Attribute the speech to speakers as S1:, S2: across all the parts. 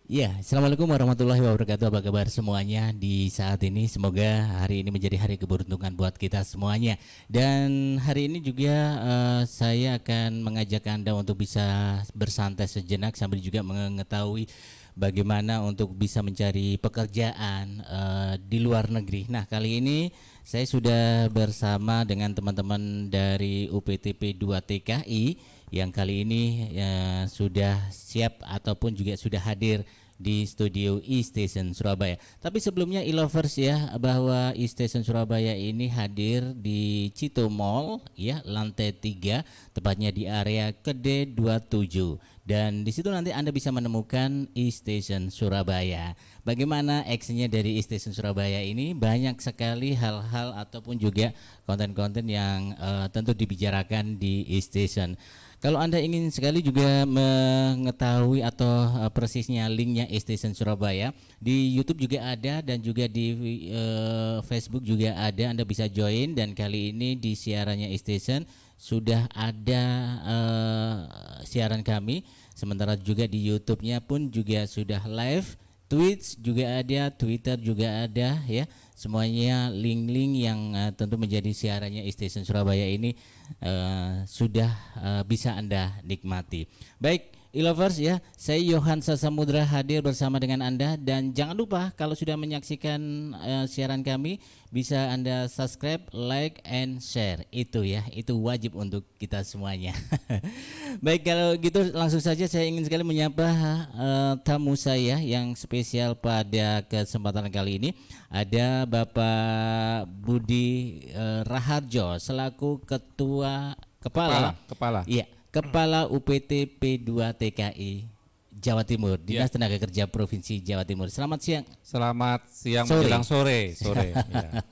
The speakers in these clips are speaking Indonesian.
S1: Ya, Assalamualaikum warahmatullahi wabarakatuh. Apa kabar semuanya di saat ini? Semoga hari ini menjadi hari keberuntungan buat kita semuanya. Dan hari ini juga saya akan mengajak Anda untuk bisa bersantai sejenak sambil juga mengetahui bagaimana untuk bisa mencari pekerjaan di luar negeri. Nah, kali ini saya sudah bersama dengan teman-teman dari UPTP 2 TKI yang kali ini sudah siap ataupun juga sudah hadir di studio E-Station Surabaya. Tapi sebelumnya e-lovers ya, bahwa E-Station Surabaya ini hadir di Cito Mall ya, lantai 3, tepatnya di area Kede 27. Dan di situ nanti Anda bisa menemukan E-Station Surabaya. Bagaimana actionnya dari E-Station Surabaya ini? Banyak sekali hal-hal ataupun juga konten-konten yang tentu dibicarakan di E-Station. Kalau Anda ingin sekali juga mengetahui atau persisnya linknya E-Station Surabaya, di YouTube juga ada dan juga di Facebook juga ada. Anda bisa join, dan kali ini di siarannya E-Station sudah ada siaran kami. Sementara juga di YouTube-nya pun juga sudah live. Twitch juga ada, Twitter juga ada ya. Semuanya link-link yang tentu menjadi siarannya E-Station Surabaya ini sudah bisa Anda nikmati. Baik, e-lovers ya, saya Yohan Sasamudra hadir bersama dengan Anda, dan jangan lupa kalau sudah menyaksikan siaran kami bisa Anda subscribe, like, and share. Itu ya, itu wajib untuk kita semuanya. Baik, kalau gitu langsung saja saya ingin sekali menyapa tamu saya yang spesial pada kesempatan kali ini. Ada Bapak Budi Raharjo selaku Ketua
S2: Kepala.
S1: Iya, Kepala UPT P2 TKI Jawa Timur,
S2: Ya.
S1: Dinas Tenaga Kerja Provinsi Jawa Timur. Selamat siang.
S2: Selamat siang
S1: Sore.
S2: menjelang sore. Ya.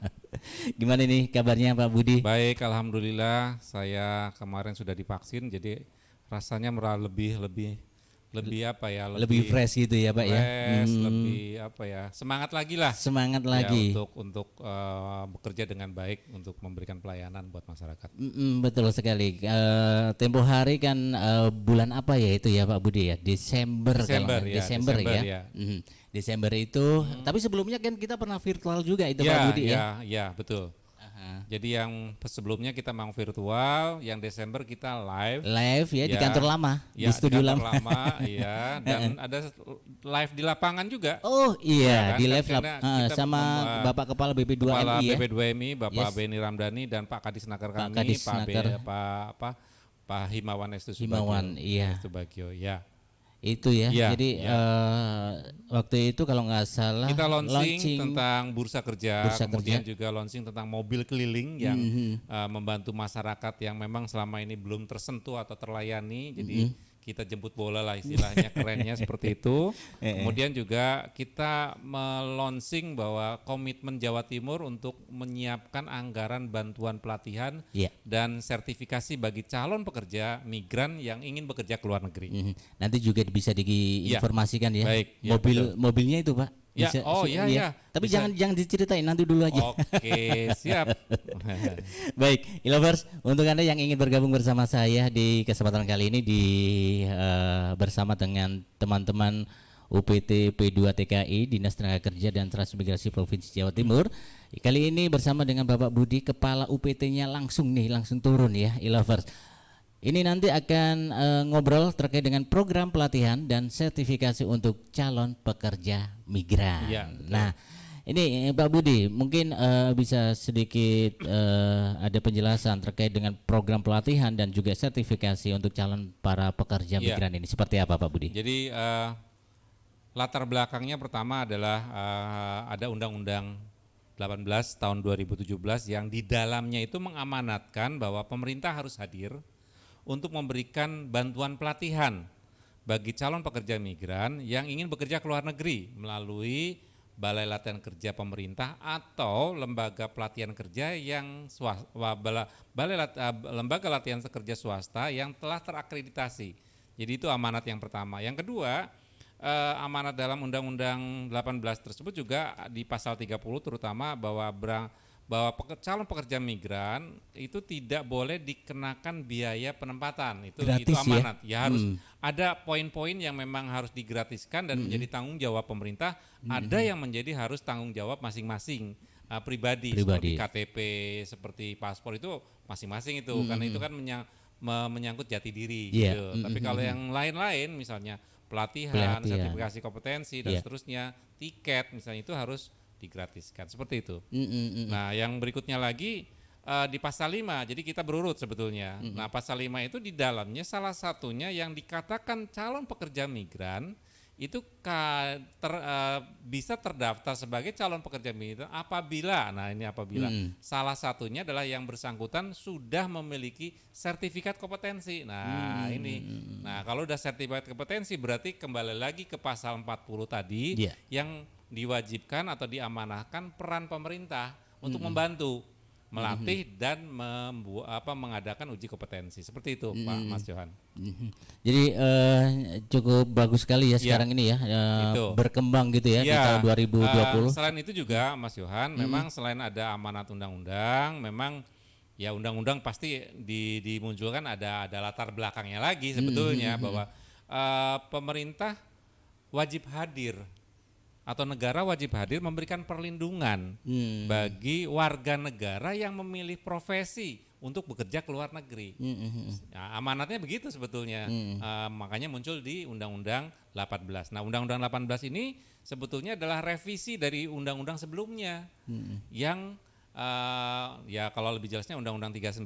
S1: Gimana nih kabarnya Pak Budi?
S2: Baik, alhamdulillah saya kemarin sudah divaksin, jadi rasanya lebih apa ya?
S1: Lebih fresh gitu ya Pak ya?
S2: Fresh, lebih apa ya? Semangat lagi lah.
S1: Semangat
S2: Ya,
S1: lagi.
S2: untuk bekerja dengan baik untuk memberikan pelayanan buat masyarakat.
S1: Betul sekali. Tempo hari kan bulan apa ya itu ya Pak Budi ya? Desember kalau nggak- Desember ya.
S2: Ya.
S1: Desember itu. Tapi sebelumnya kan kita pernah virtual juga itu Pak Budi ya.
S2: Ya, betul.
S1: Aha.
S2: Jadi yang sebelumnya kita mau virtual, yang Desember kita live.
S1: Live ya, di kantor lama,
S2: Ya,
S1: di studio
S2: di kantor
S1: lama.
S2: lama, iya, dan ada live di lapangan juga.
S1: Oh iya,
S2: Ya kan,
S1: di live
S2: karena kita
S1: sama Bapak Kepala
S2: Kepala
S1: BP2MI ya.
S2: BP2MI, Bapak
S1: Yes.
S2: Beni Ramdhani, dan Pak Kadis Naker
S1: Pak
S2: kami,
S1: Kadis
S2: Pak
S1: Naker.
S2: Pak Himawan Estu
S1: Himawan, iya.
S2: Subagio, ya.
S1: Itu ya.
S2: Iya,
S1: Jadi
S2: iya.
S1: waktu itu kalau nggak salah
S2: Kita launching tentang bursa kerja,
S1: Bursa
S2: kemudian
S1: kerja.
S2: juga launching tentang mobil keliling yang membantu masyarakat yang memang selama ini belum tersentuh atau terlayani. Jadi kita jemput bola lah istilahnya, kerennya seperti itu. Kemudian juga kita launching bahwa komitmen Jawa Timur untuk menyiapkan anggaran bantuan pelatihan
S1: Iya.
S2: dan sertifikasi bagi calon pekerja migran yang ingin bekerja ke luar negeri.
S1: Nanti juga bisa diinformasikan ya.
S2: Baik, ya,
S1: mobilnya itu Pak.
S2: Ya, iya.
S1: Tapi
S2: Bisa.
S1: jangan diceritain, nanti dulu aja.
S2: Oke, siap.
S1: Baik, e-lovers, untuk Anda yang ingin bergabung bersama saya di kesempatan kali ini bersama dengan teman-teman UPT P2 TKI Dinas Tenaga Kerja dan Transmigrasi Provinsi Jawa Timur. Kali ini bersama dengan Bapak Budi, Kepala UPT-nya langsung turun ya, e-lovers. Ini nanti akan ngobrol terkait dengan program pelatihan dan sertifikasi untuk calon pekerja migran.
S2: Ya, betul.
S1: Nah, ini Pak Budi mungkin bisa sedikit ada penjelasan terkait dengan program pelatihan dan juga sertifikasi untuk calon para pekerja
S2: Ya.
S1: migran ini seperti apa Pak Budi?
S2: Jadi latar belakangnya pertama adalah ada Undang-Undang 18 tahun 2017 yang di dalamnya itu mengamanatkan bahwa pemerintah harus hadir untuk memberikan bantuan pelatihan bagi calon pekerja migran yang ingin bekerja ke luar negeri melalui Balai Latihan Kerja Pemerintah atau lembaga pelatihan kerja yang lembaga latihan kerja swasta yang telah terakreditasi. Jadi itu amanat yang pertama. Yang kedua, amanat dalam Undang-Undang 18 tersebut juga di pasal 30 terutama bahwa bahwa calon pekerja migran itu tidak boleh dikenakan biaya penempatan. Itu
S1: Gratis
S2: amanat.
S1: ya?
S2: Ya harus ada poin-poin yang memang harus digratiskan dan menjadi tanggung jawab pemerintah. Ada yang menjadi harus tanggung jawab masing-masing pribadi, seperti KTP, seperti paspor itu masing-masing itu, karena itu kan menyangkut jati diri gitu. Tapi kalau yang lain-lain misalnya pelatihan, sertifikasi kompetensi dan seterusnya, tiket misalnya itu harus digratiskan seperti itu. Nah, yang berikutnya lagi di pasal 5. Jadi kita berurut sebetulnya. Nah, pasal 5 itu di dalamnya salah satunya yang dikatakan calon pekerja migran itu bisa terdaftar sebagai calon pekerja migran apabila, nah ini apabila salah satunya adalah yang bersangkutan sudah memiliki sertifikat kompetensi. Nah nah kalau udah sertifikat kompetensi berarti kembali lagi ke pasal 40 tadi yang diwajibkan atau diamanahkan peran pemerintah untuk membantu melatih dan mengadakan uji kompetensi seperti itu, Pak Mas Johan.
S1: Jadi cukup bagus sekali ya sekarang ini ya berkembang gitu ya di tahun 2020.
S2: Selain itu juga Mas Johan, memang selain ada amanat undang-undang, memang ya undang-undang pasti dimunculkan ada latar belakangnya lagi sebetulnya bahwa pemerintah wajib hadir atau negara wajib hadir memberikan perlindungan bagi warga negara yang memilih profesi untuk bekerja ke luar negeri. Nah, amanatnya begitu sebetulnya. Makanya muncul di Undang-Undang 18. Nah, Undang-Undang 18 ini sebetulnya adalah revisi dari undang-undang sebelumnya yang ya kalau lebih jelasnya Undang-Undang 39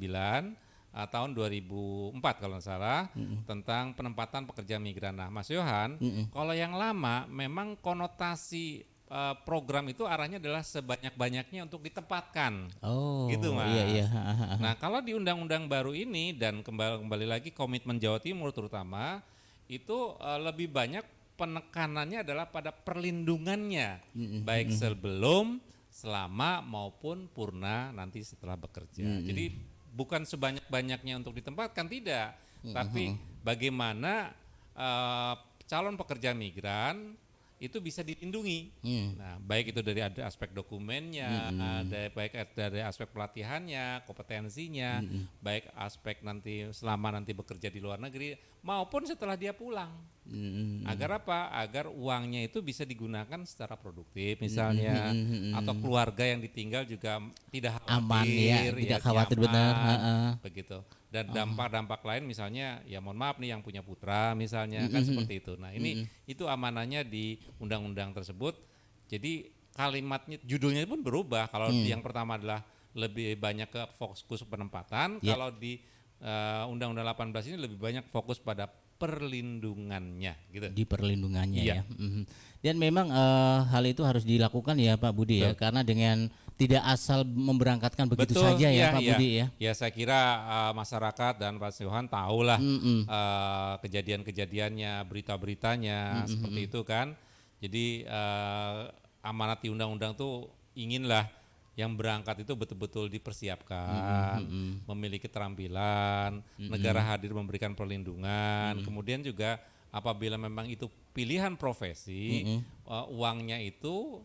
S2: tahun 2004 kalau nggak salah tentang penempatan pekerja migran. Nah, Mas Yohan, kalau yang lama memang konotasi program itu arahnya adalah sebanyak-banyaknya untuk ditempatkan.
S1: Oh,
S2: gitu Mas.
S1: Iya.
S2: Nah, kalau di undang-undang baru ini dan kembali lagi komitmen Jawa Timur terutama itu lebih banyak penekanannya adalah pada perlindungannya baik sebelum, selama maupun purna nanti setelah bekerja. Jadi bukan sebanyak-banyaknya untuk ditempatkan, tidak, tapi bagaimana calon pekerja migran itu bisa dilindungi. Nah, baik itu dari ada aspek dokumennya, baik dari aspek pelatihannya, kompetensinya, baik aspek nanti selama nanti bekerja di luar negeri maupun setelah dia pulang. Agar apa? Agar uangnya itu bisa digunakan secara produktif misalnya, atau keluarga yang ditinggal juga tidak khawatir,
S1: aman ya, tidak khawatir
S2: nyaman,
S1: benar.
S2: begitu. Dan dampak-dampak lain misalnya, ya mohon maaf nih yang punya putra misalnya kan seperti itu. Nah ini itu amanahnya di undang-undang tersebut. Jadi kalimatnya, judulnya pun berubah. Kalau yang pertama adalah lebih banyak ke fokus penempatan, kalau di Undang-Undang 18 ini lebih banyak fokus pada perlindungannya gitu.
S1: Di perlindungannya ya. Dan memang hal itu harus dilakukan ya Pak Budi ya, karena dengan tidak asal memberangkatkan begitu saja ya Pak Budi ya.
S2: Ya saya kira masyarakat dan Pak Yohan tahulah kejadian-kejadiannya, berita-beritanya seperti itu kan. Jadi amanat di undang-undang tuh inginlah yang berangkat itu betul-betul dipersiapkan, memiliki keterampilan, negara hadir memberikan perlindungan, kemudian juga apabila memang itu pilihan profesi, uangnya itu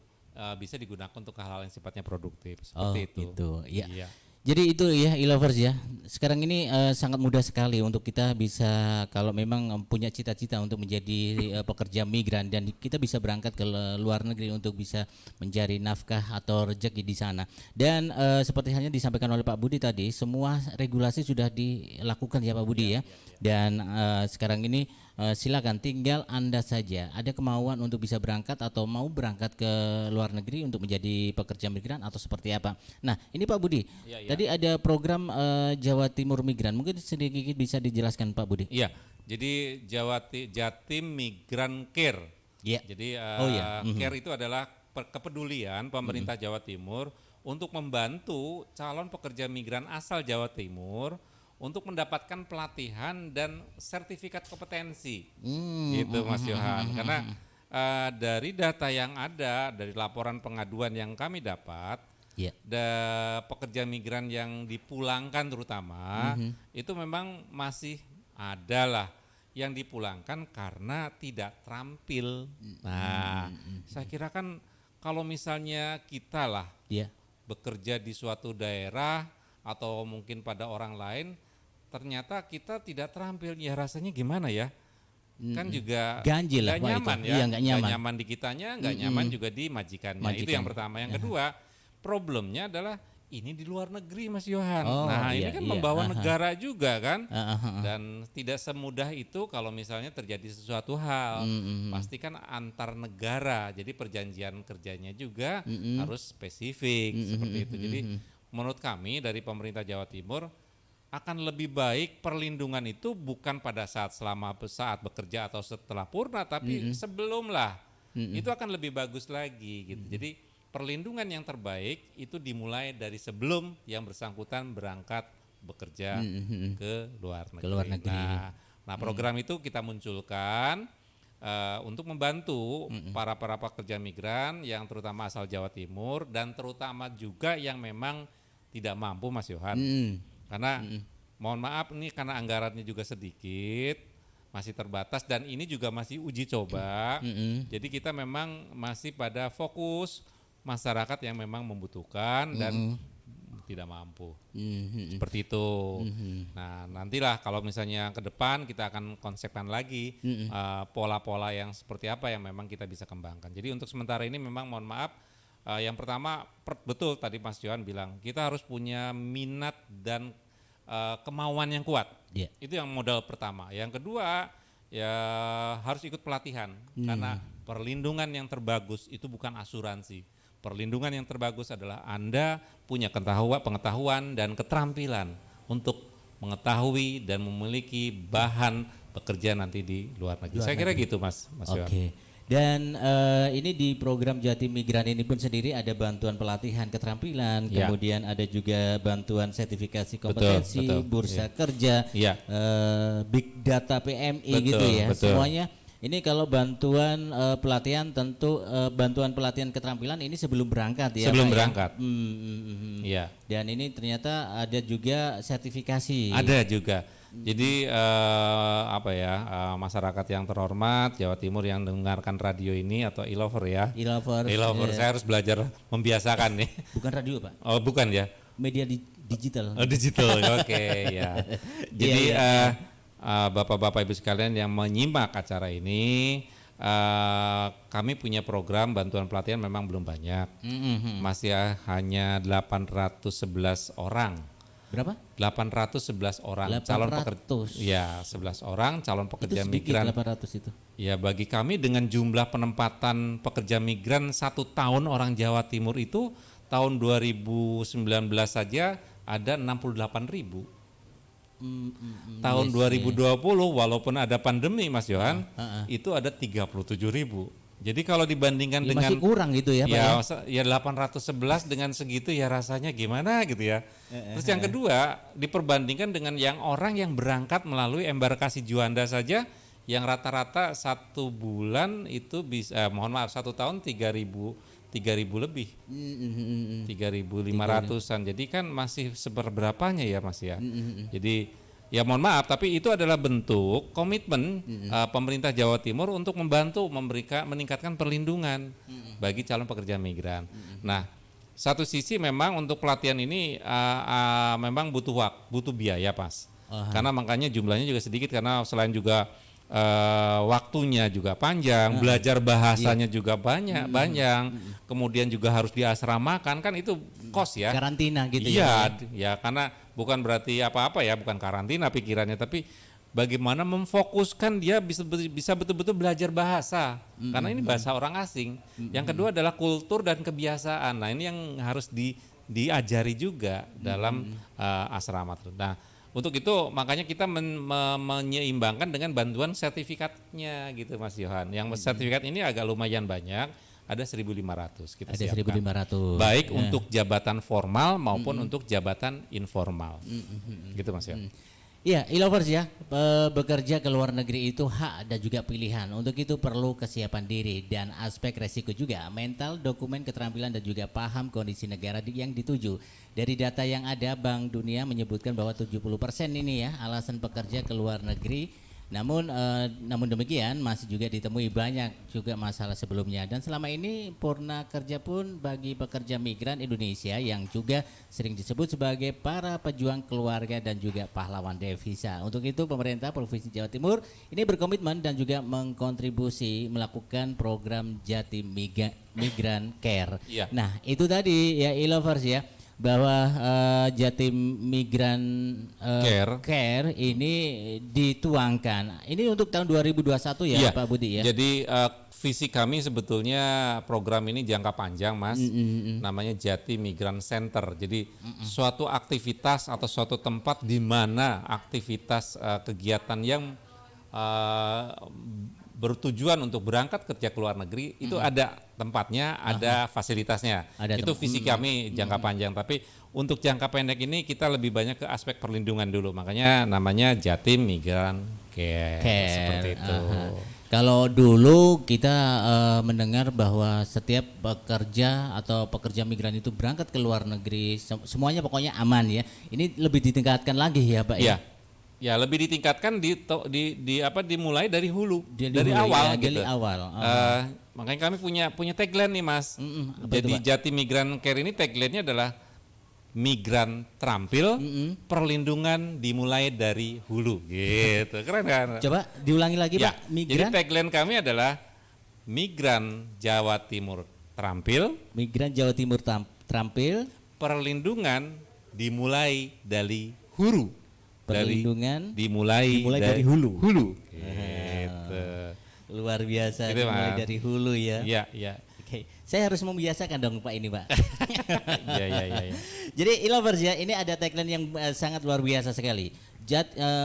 S2: bisa digunakan untuk hal-hal yang sifatnya produktif, seperti itu.
S1: Gitu. Ya.
S2: Iya.
S1: Jadi itu ya e-lovers ya. Sekarang ini sangat mudah sekali untuk kita bisa, kalau memang punya cita-cita untuk menjadi pekerja migran dan kita bisa berangkat ke luar negeri untuk bisa mencari nafkah atau rezeki di sana. Dan seperti hanya disampaikan oleh Pak Budi tadi, semua regulasi sudah dilakukan ya Pak Budi ya. Dan sekarang ini silakan tinggal Anda saja ada kemauan untuk bisa berangkat atau mau berangkat ke luar negeri untuk menjadi pekerja migran atau seperti apa. Nah, ini Pak Budi. Tadi ada program Jawa Timur Migran. Mungkin sedikit bisa dijelaskan Pak Budi.
S2: Iya. Jadi Jatim Migran Care.
S1: Iya.
S2: Jadi Care itu adalah kepedulian pemerintah Jawa Timur untuk membantu calon pekerja migran asal Jawa Timur untuk mendapatkan pelatihan dan sertifikat kompetensi, gitu Mas Yohan. Karena dari data yang ada, dari laporan pengaduan yang kami dapat, pekerja migran yang dipulangkan terutama itu memang masih ada lah yang dipulangkan karena tidak terampil. Nah, saya kira kan kalau misalnya kita lah bekerja di suatu daerah atau mungkin pada orang lain, ternyata kita tidak terampil, ya rasanya gimana ya? Kan juga
S1: Ganjil lah,
S2: nggak
S1: Pak,
S2: nyaman
S1: itu.
S2: ya,
S1: Iya, nggak nyaman.
S2: nyaman di kitanya, nggak nyaman juga di majikannya. Itu yang
S1: Majikan.
S2: pertama. Yang kedua, problemnya adalah ini di luar negeri, Mas Yohan.
S1: Oh,
S2: Nah,
S1: iya,
S2: ini kan
S1: iya.
S2: membawa negara juga kan,
S1: Aha.
S2: dan tidak semudah itu kalau misalnya terjadi sesuatu hal. Pasti kan antar negara, jadi perjanjian kerjanya juga harus spesifik seperti itu. Jadi menurut kami dari pemerintah Jawa Timur akan lebih baik perlindungan itu bukan pada saat saat bekerja atau setelah purna, tapi sebelum lah. Itu akan lebih bagus lagi gitu. Jadi perlindungan yang terbaik itu dimulai dari sebelum yang bersangkutan berangkat bekerja ke luar negeri.
S1: Ke luar negeri.
S2: Nah, program itu kita munculkan untuk membantu para pekerja migran yang terutama asal Jawa Timur dan terutama juga yang memang tidak mampu, Mas Yohan. Karena mohon maaf ini karena anggarannya juga sedikit, masih terbatas dan ini juga masih uji coba. Jadi kita memang masih pada fokus masyarakat yang memang membutuhkan dan tidak mampu. Seperti itu. Nah, nantilah kalau misalnya ke depan kita akan konsepkan lagi pola-pola yang seperti apa yang memang kita bisa kembangkan. Jadi untuk sementara ini memang mohon maaf, yang pertama betul tadi Mas Johan bilang, kita harus punya minat dan kemauan yang kuat.
S1: Yeah.
S2: Itu yang modal pertama. Yang kedua ya harus ikut pelatihan karena perlindungan yang terbagus itu bukan asuransi. Perlindungan yang terbagus adalah Anda punya pengetahuan dan keterampilan untuk mengetahui dan memiliki bahan bekerja nanti di luar negeri. Saya kira gitu Mas Yohan.
S1: Oke. Dan ini di program Jatim Migran ini pun sendiri ada bantuan pelatihan keterampilan,
S2: Ya.
S1: kemudian ada juga bantuan sertifikasi kompetensi,
S2: betul.
S1: bursa kerja,
S2: Ya.
S1: big data PMI
S2: Betul,
S1: gitu ya.
S2: betul.
S1: Semuanya ini kalau bantuan pelatihan tentu bantuan pelatihan keterampilan ini sebelum berangkat ya.
S2: Sebelum
S1: Pak,
S2: berangkat.
S1: Ya?
S2: Iya.
S1: Dan ini ternyata ada juga sertifikasi.
S2: Ada juga. Jadi masyarakat yang terhormat Jawa Timur yang mendengarkan radio ini atau e-lover ya.
S1: E-lover.
S2: E-lover saya harus belajar membiasakan nih.
S1: Bukan radio, Pak.
S2: Oh, bukan ya.
S1: Media digital.
S2: Oh, digital. Oke, ya. Jadi Bapak-bapak Ibu sekalian yang menyimak acara ini, kami punya program bantuan pelatihan memang belum banyak. Masih hanya 811 orang.
S1: Berapa?
S2: 811 orang
S1: 800.
S2: calon pekerja. Ya, 11 orang calon pekerja
S1: Itu sedikit,
S2: migran.
S1: 800 itu.
S2: Ya, bagi kami dengan jumlah penempatan pekerja migran 1 tahun orang Jawa Timur itu tahun 2019 saja ada 68.000. Tahun 2020 walaupun ada pandemi Mas Yohan, itu ada 37.000. Jadi kalau dibandingkan
S1: Ya,
S2: dengan
S1: masih kurang gitu ya, Pak.
S2: ya 811 dengan segitu ya rasanya gimana gitu ya. Terus yang kedua diperbandingkan dengan yang orang yang berangkat melalui embarkasi Juanda saja yang rata-rata 1 bulan itu bisa 1 tahun 3.000 lebih. 3.500-an. Jadi kan masih seberberapanya ya Mas ya. Jadi ya mohon maaf, tapi itu adalah bentuk komitmen pemerintah Jawa Timur untuk membantu meningkatkan perlindungan bagi calon pekerja migran. Nah, satu sisi memang untuk pelatihan ini memang butuh biaya Pas. Karena makanya jumlahnya juga sedikit karena selain juga waktunya juga panjang, belajar bahasanya juga banyak, kemudian juga harus diasramakan kan itu kos ya.
S1: Karantina gitu
S2: ya.
S1: ya.
S2: Ya karena bukan berarti apa-apa ya, bukan karantina pikirannya, tapi bagaimana memfokuskan dia bisa betul-betul belajar bahasa, karena ini bahasa orang asing. Yang kedua adalah kultur dan kebiasaan. Nah ini yang harus diajari juga dalam asrama. Nah untuk itu makanya kita menyeimbangkan dengan bantuan sertifikatnya gitu Mas Yohan. Yang sertifikat ini agak lumayan banyak, ada 1.500 kita
S1: Ada
S2: siapkan.
S1: 1.500.
S2: Baik untuk jabatan formal maupun untuk jabatan informal. Gitu Mas Yohan.
S1: Iya, e-lovers ya, bekerja ke luar negeri itu hak dan juga pilihan. Untuk itu perlu kesiapan diri dan aspek resiko juga, mental, dokumen, keterampilan dan juga paham kondisi negara yang dituju. Dari data yang ada, Bank Dunia menyebutkan bahwa 70% ini ya alasan pekerja ke luar negeri Namun demikian masih juga ditemui banyak juga masalah sebelumnya, dan selama ini Purna Kerja pun bagi pekerja migran Indonesia yang juga sering disebut sebagai para pejuang keluarga dan juga pahlawan devisa. Untuk itu pemerintah Provinsi Jawa Timur ini berkomitmen dan juga mengkontribusi melakukan program Jatim Migran Care.
S2: Iya.
S1: Nah, itu tadi ya e-lovers ya, bahwa Jatim Migran Care ini dituangkan. Ini untuk tahun 2021 ya,
S2: Iya.
S1: Pak Budi ya.
S2: Jadi visi kami sebetulnya program ini jangka panjang, Mas. Namanya Jati Migran Center. Jadi suatu aktivitas atau suatu tempat di mana aktivitas kegiatan yang bertujuan untuk berangkat kerja ke luar negeri itu ada tempatnya, ada fasilitasnya.
S1: Ada
S2: itu visi kami jangka panjang. Tapi untuk jangka pendek ini kita lebih banyak ke aspek perlindungan dulu. Makanya namanya Jatim Migran Care. Seperti itu.
S1: Kalau dulu kita mendengar bahwa setiap pekerja atau pekerja migran itu berangkat ke luar negeri, semuanya pokoknya aman ya. Ini lebih ditingkatkan lagi ya, Pak ya.
S2: Ya, lebih ditingkatkan dimulai dari hulu, dari
S1: hulu,
S2: awal
S1: ya,
S2: gitu.
S1: Dari awal.
S2: Makanya kami punya tagline nih, Mas. Jadi Jati Migran Care ini tagline-nya adalah migran terampil, perlindungan dimulai dari hulu. Gitu. Keren kan?
S1: Coba diulangi lagi,
S2: Ya,
S1: Pak. Migran.
S2: jadi tagline kami adalah migran Jawa Timur terampil,
S1: Migran Jawa Timur terampil,
S2: perlindungan dimulai dari hulu.
S1: perlindungan
S2: dimulai
S1: dari hulu.
S2: Gitu.
S1: Luar biasa,
S2: Gitu,
S1: dimulai
S2: Mas.
S1: dari hulu ya.
S2: Iya.
S1: Oke, saya harus membiasakan dong Pak ini, Pak.
S2: Iya.
S1: Jadi e-lovers ya, ini ada tagline yang sangat luar biasa sekali.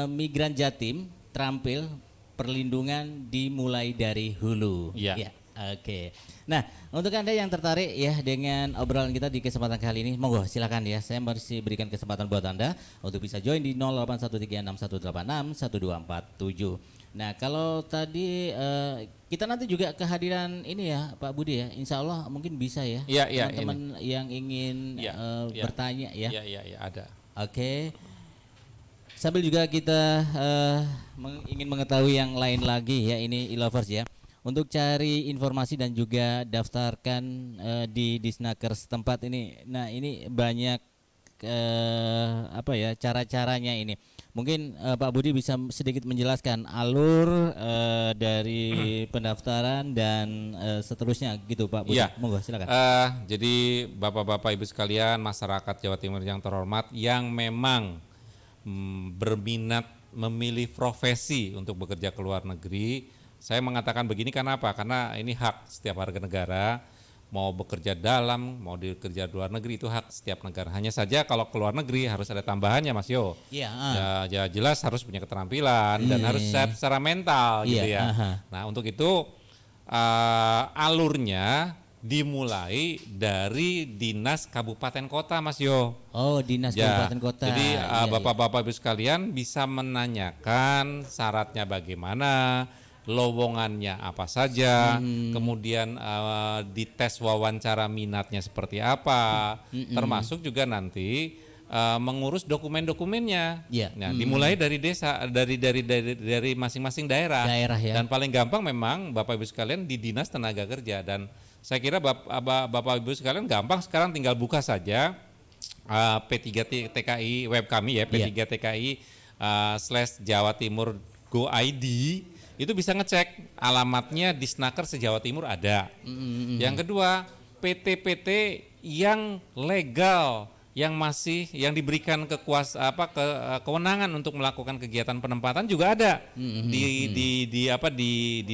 S1: Migran Jatim terampil, perlindungan dimulai dari hulu.
S2: Iya.
S1: Ya, oke. Nah, untuk Anda yang tertarik ya dengan obrolan kita di kesempatan kali ini, monggo silakan ya. Saya masih berikan kesempatan buat Anda untuk bisa join di 081361861247. Nah, kalau tadi kita nanti juga kehadiran ini ya Pak Budi ya, insya Allah mungkin bisa ya,
S2: Iya,
S1: teman-teman yang ingin bertanya ya.
S2: Iya, ada.
S1: Oke. Sambil juga kita ingin mengetahui yang lain lagi ya, ini e-lovers ya. Untuk cari informasi dan juga daftarkan di Disnaker setempat ini. Nah, ini banyak cara-caranya ini. Mungkin Pak Budi bisa sedikit menjelaskan alur dari pendaftaran dan seterusnya gitu Pak Budi.
S2: Iya.
S1: Monggo silakan.
S2: Jadi Bapak-bapak Ibu sekalian, masyarakat Jawa Timur yang terhormat yang memang berminat memilih profesi untuk bekerja ke luar negeri, saya mengatakan begini kenapa? Karena ini hak setiap warga negara, mau bekerja dalam, mau bekerja di luar negeri itu hak setiap negara. Hanya saja kalau ke luar negeri harus ada tambahannya, Mas Yo.
S1: Iya.
S2: Ya jelas harus punya keterampilan dan harus siap secara mental gitu ya. Nah untuk itu alurnya dimulai dari Dinas Kabupaten Kota, Mas Yo.
S1: Oh, Dinas Kabupaten Kota.
S2: Jadi Bapak-bapak Ibu sekalian bisa menanyakan syaratnya bagaimana, lowongannya apa saja, kemudian dites wawancara minatnya seperti apa, termasuk juga nanti mengurus dokumen-dokumennya. Nah, dimulai dari desa, dari masing-masing daerah
S1: ya.
S2: Dan paling gampang memang Bapak Ibu sekalian di Dinas Tenaga Kerja, dan saya kira Bapak Ibu sekalian gampang sekarang tinggal buka saja P3 TKI web kami ya, P3TKI /Jawa Timur Go ID. Itu bisa ngecek alamatnya di Disnaker se-Jawa Timur ada. Yang kedua, PT-PT yang legal yang diberikan kewenangan untuk melakukan kegiatan penempatan juga ada di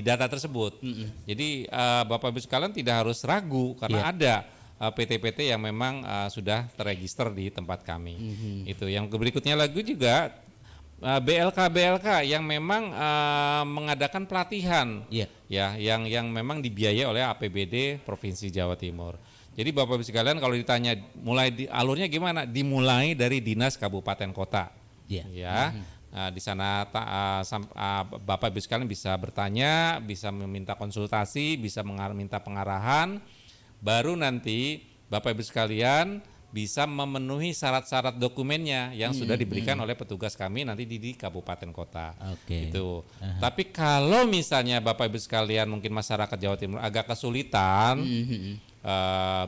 S2: data tersebut. Jadi Bapak Ibu sekalian tidak harus ragu karena ada PT-PT yang memang sudah terregister di tempat kami. Itu yang berikutnya lagi juga BLK yang memang mengadakan pelatihan, ya, yang memang dibiayai oleh APBD Provinsi Jawa Timur. Jadi Bapak Ibu sekalian kalau ditanya alurnya gimana, dimulai dari Dinas Kabupaten Kota, ya. Di sana Bapak Ibu sekalian bisa bertanya, bisa meminta konsultasi, bisa minta pengarahan, baru nanti Bapak Ibu sekalian bisa memenuhi syarat-syarat dokumennya yang sudah diberikan oleh petugas kami nanti di kabupaten kota.
S1: Oke.
S2: Gitu. Tapi kalau misalnya Bapak Ibu sekalian mungkin masyarakat Jawa Timur agak kesulitan,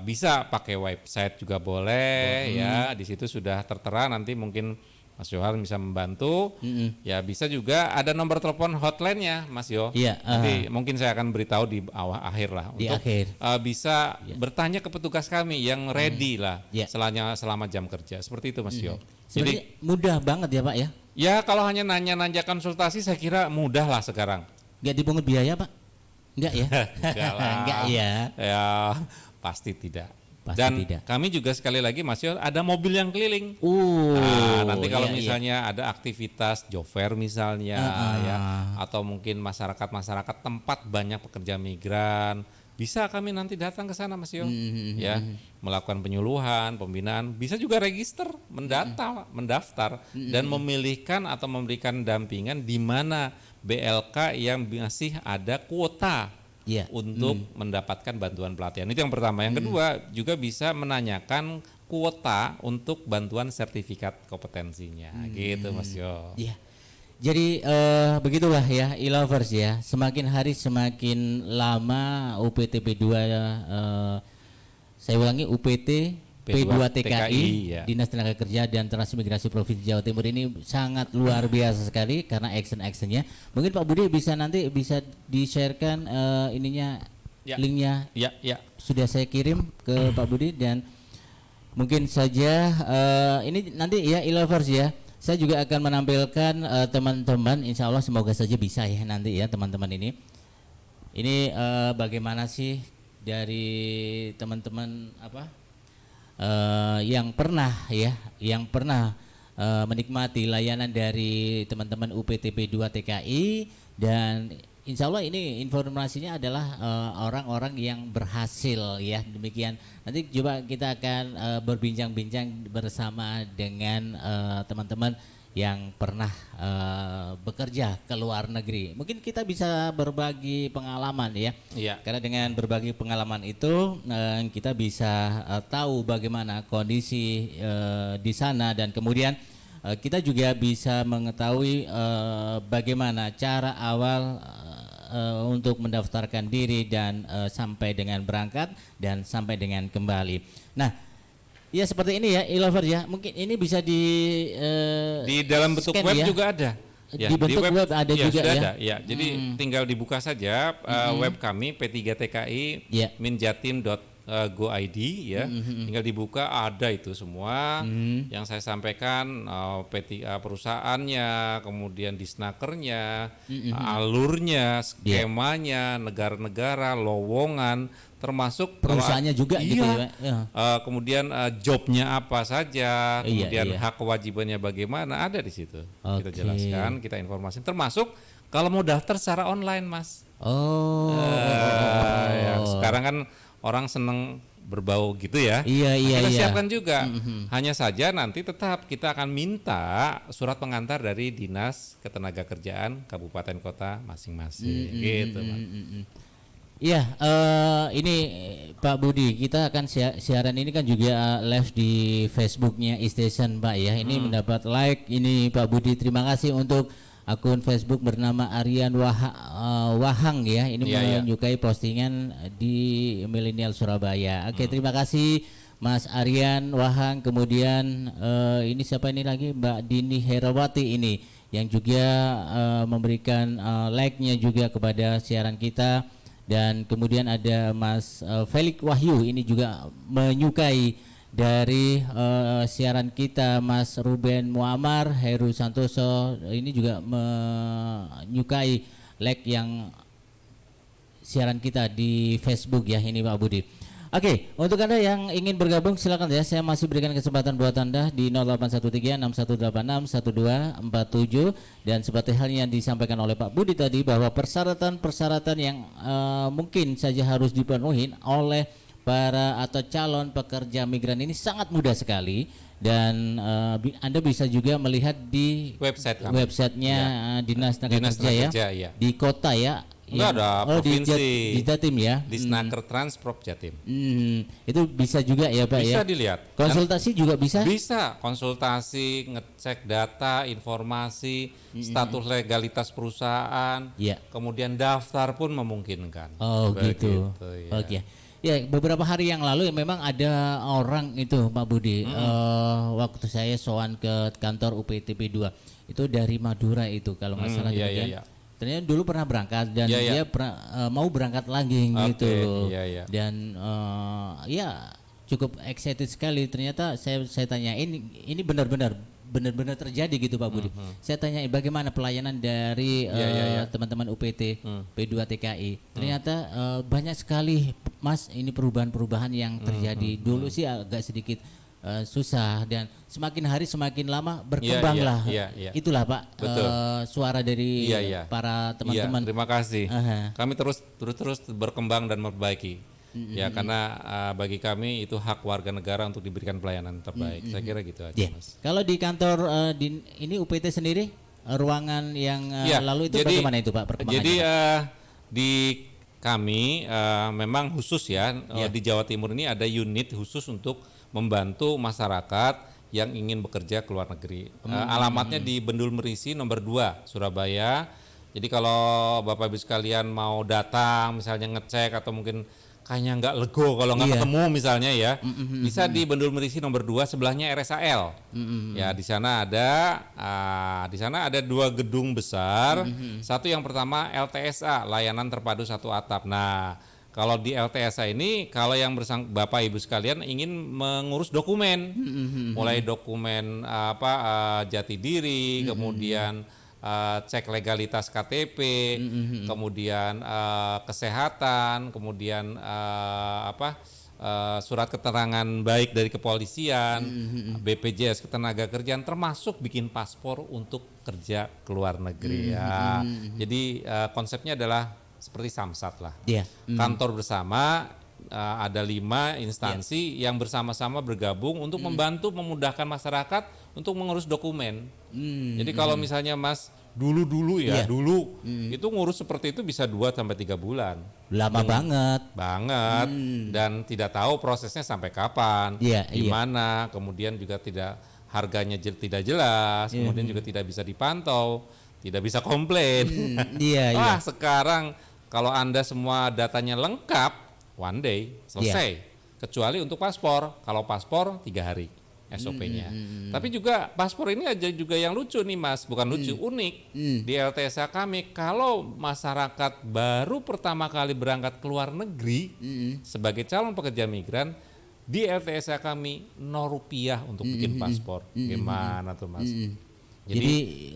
S2: bisa pakai website juga boleh ya. Di situ sudah tertera, nanti mungkin Mas Yohan bisa membantu. Ya bisa juga ada nomor telepon hotline-nya Mas Yo.
S1: Iya,
S2: Nanti mungkin saya akan beritahu di awal akhir lah
S1: Di
S2: untuk
S1: akhir.
S2: bisa bertanya ke petugas kami yang ready lah
S1: Iya.
S2: selama jam kerja. Seperti itu Mas Yo.
S1: Sebenarnya
S2: Jadi
S1: mudah banget ya Pak ya.
S2: ya kalau hanya nanya-nanya konsultasi saya kira mudah lah sekarang.
S1: Nggak dipungut biaya Pak? Enggak ya?
S2: Enggak lah.
S1: Enggak ya.
S2: Ya pasti tidak.
S1: Pasti
S2: Dan
S1: tidak.
S2: kami juga sekali lagi Mas Yo ada mobil yang keliling. Nanti kalau
S1: iya, iya.
S2: misalnya ada aktivitas job fair misalnya ya, atau mungkin masyarakat tempat banyak pekerja migran, bisa kami nanti datang ke sana Mas Yo, ya melakukan penyuluhan, pembinaan, bisa juga register, mendaftar dan memilihkan atau memberikan dampingan di mana BLK yang masih ada kuota.
S1: Iya.
S2: Untuk mendapatkan bantuan pelatihan. Itu yang pertama. Yang kedua juga bisa menanyakan kuota untuk bantuan sertifikat kompetensinya. Gitu Mas Yo.
S1: Iya. Jadi begitulah ya e-lovers ya. Semakin hari semakin lama UPT P2 saya ulangi UPT P2 TKI
S2: ya.
S1: Dinas Tenaga Kerja dan Transmigrasi Provinsi Jawa Timur ini sangat luar biasa sekali karena action-actionnya. Mungkin Pak Budi bisa nanti bisa di-sharekan ininya
S2: Ya.
S1: linknya.
S2: Ya.
S1: Sudah saya kirim ke Pak Budi dan mungkin saja ini nanti ya e-lovers ya. Saya juga akan menampilkan teman-teman, insya Allah semoga saja bisa ya nanti ya teman-teman ini. Ini bagaimana sih dari teman-teman yang pernah menikmati layanan dari teman-teman UPTP 2 TKI, dan insya Allah ini informasinya adalah orang-orang yang berhasil ya. Demikian nanti coba kita akan berbincang-bincang bersama dengan teman-teman yang pernah bekerja ke luar negeri. Mungkin kita bisa berbagi pengalaman ya.
S2: Iya.
S1: Karena dengan berbagi pengalaman itu kita bisa tahu bagaimana kondisi di sana, dan kemudian kita juga bisa mengetahui bagaimana cara awal untuk mendaftarkan diri dan sampai dengan berangkat dan sampai dengan kembali. Nah, ya seperti ini ya e-lover ya. Mungkin ini bisa di
S2: dalam bentuk
S1: scan
S2: web
S1: ya.
S2: juga ada. Ya,
S1: Di bentuk web ada
S2: ya,
S1: juga
S2: sudah
S1: ya.
S2: ada. Ya, jadi tinggal dibuka saja web kami P3TKI
S1: Ya.
S2: minjatim.go.id ya. Tinggal dibuka, ada itu semua yang saya sampaikan, perusahaannya, kemudian disnakernya, alurnya, skemanya, negara-negara, lowongan, termasuk
S1: Perusahaannya juga gitu ya, Pak? Ya.
S2: Kemudian jobnya apa saja,
S1: Iya,
S2: kemudian
S1: iya.
S2: hak kewajibannya bagaimana, ada di situ. Kita
S1: Oke.
S2: jelaskan, kita informasi, termasuk kalau mau daftar secara online Mas. Ya, sekarang kan orang seneng berbau gitu ya.
S1: Iya, iya,
S2: Kita
S1: iya.
S2: siapkan juga. Hanya saja nanti tetap kita akan minta surat pengantar dari Dinas Ketenagakerjaan Kabupaten Kota masing-masing. Gitu, Mas.
S1: Iya, ini Pak Budi, kita akan siaran ini kan juga live di Facebooknya e-station Pak ya. Ini mendapat like, ini Pak Budi, terima kasih untuk akun Facebook bernama Aryan Wahang ya. Ini
S2: Iya, iya.
S1: menyukai postingan di Milenial Surabaya. Oke, terima kasih Mas Aryan Wahang. Kemudian ini siapa ini lagi, Mbak Dini Herawati ini yang juga memberikan like-nya juga kepada siaran kita. Dan kemudian ada Mas Felix Wahyu, ini juga menyukai dari siaran kita. Mas Ruben Muammar, Heru Santoso ini juga menyukai like yang siaran kita di Facebook ya, ini Pak Budi. Oke, untuk Anda yang ingin bergabung silakan ya, saya masih berikan kesempatan buat Anda di 081361861247, dan seperti halnya yang disampaikan oleh Pak Budi tadi bahwa persyaratan-persyaratan yang mungkin saja harus dipenuhi oleh para atau calon pekerja migran ini sangat mudah sekali, dan Anda bisa juga melihat di
S2: Website kami.
S1: websitenya Dinas Tenaga
S2: Dinas
S1: Kerja
S2: Tenaga
S1: ya,
S2: Kerja, ya.
S1: di kota ya.
S2: Enggak ada provinsi.
S1: Di Jatim ya.
S2: Di Snaker Transprop Jatim.
S1: Itu bisa juga ya Pak
S2: Bisa
S1: ya.
S2: dilihat.
S1: Konsultasi juga bisa.
S2: Bisa konsultasi, ngecek data, informasi, status legalitas perusahaan,
S1: Iya.
S2: kemudian daftar pun memungkinkan.
S1: Oh gitu.
S2: Begitu, ya.
S1: Oke. Ya beberapa hari yang lalu ya memang ada orang itu Pak Budi, waktu saya sowan ke kantor UPTP 2 itu dari Madura itu kalau nggak salah
S2: iya,
S1: demikian.
S2: iya.
S1: Ternyata dulu pernah berangkat dan
S2: Iya, iya.
S1: dia mau berangkat lagi gitu
S2: Oke,
S1: loh.
S2: iya, iya.
S1: Dan ya cukup excited sekali. Ternyata saya tanyain ini benar-benar terjadi gitu Pak Budi. Saya tanyain bagaimana pelayanan dari
S2: Iya.
S1: teman-teman UPT P2 TKI. Ternyata banyak sekali Mas ini perubahan-perubahan yang terjadi. Dulu sih agak sedikit susah dan semakin hari semakin lama berkembang
S2: Iya,
S1: lah.
S2: iya.
S1: Itulah Pak
S2: Betul.
S1: suara dari
S2: Iya.
S1: para teman-teman.
S2: Iya, terima kasih.
S1: Aha.
S2: Kami terus berkembang dan memperbaiki. Ya karena bagi kami itu hak warga negara untuk diberikan pelayanan terbaik. Saya kira gitu aja,
S1: Ya.
S2: Mas.
S1: Kalau di kantor ini UPT sendiri ruangan yang
S2: Ya,
S1: lalu itu
S2: jadi-
S1: bagaimana itu Pak perkembangannya?
S2: Jadi
S1: Pak?
S2: di kami memang khusus ya di Jawa Timur ini ada unit khusus untuk membantu masyarakat yang ingin bekerja ke luar negeri. Alamatnya di Bendul Merisi nomor 2 Surabaya. Jadi kalau Bapak Ibu sekalian mau datang misalnya ngecek atau mungkin kayaknya nggak lego kalau nggak
S1: Iya.
S2: ketemu misalnya ya, bisa di Bendul Merisi nomor 2 sebelahnya RSAL. Ya di sana ada 2 gedung besar. Satu yang pertama LTSA, layanan terpadu satu atap. Nah, kalau di LTSA ini kalau yang Bapak Ibu sekalian ingin mengurus dokumen, mulai dokumen jati diri, kemudian cek legalitas KTP, kemudian kesehatan, kemudian surat keterangan baik dari kepolisian, BPJS Ketenagakerjaan, termasuk bikin paspor untuk kerja ke luar negeri ya. Jadi konsepnya adalah seperti Samsat lah.
S1: Iya.
S2: Kantor bersama ada 5 instansi yang bersama-sama bergabung untuk membantu memudahkan masyarakat untuk mengurus dokumen. Jadi kalau misalnya Mas dulu
S1: Iya.
S2: itu ngurus seperti itu bisa 2 sampai 3 bulan.
S1: Lama banget.
S2: Banget dan tidak tahu prosesnya sampai kapan,
S1: Iya,
S2: gimana, kemudian juga tidak harganya tidak jelas, kemudian juga tidak bisa dipantau, tidak bisa komplain.
S1: Iya,
S2: Wah, sekarang kalau Anda semua datanya lengkap, one day selesai. Kecuali untuk paspor. Kalau paspor 3 hari SOP-nya. Tapi juga paspor ini aja juga yang lucu nih Mas, bukan lucu, unik. Di LTSA kami kalau masyarakat baru pertama kali berangkat ke luar negeri sebagai calon pekerja migran, di LTSA kami Rp0 untuk bikin paspor. Gimana tuh Mas? Jadi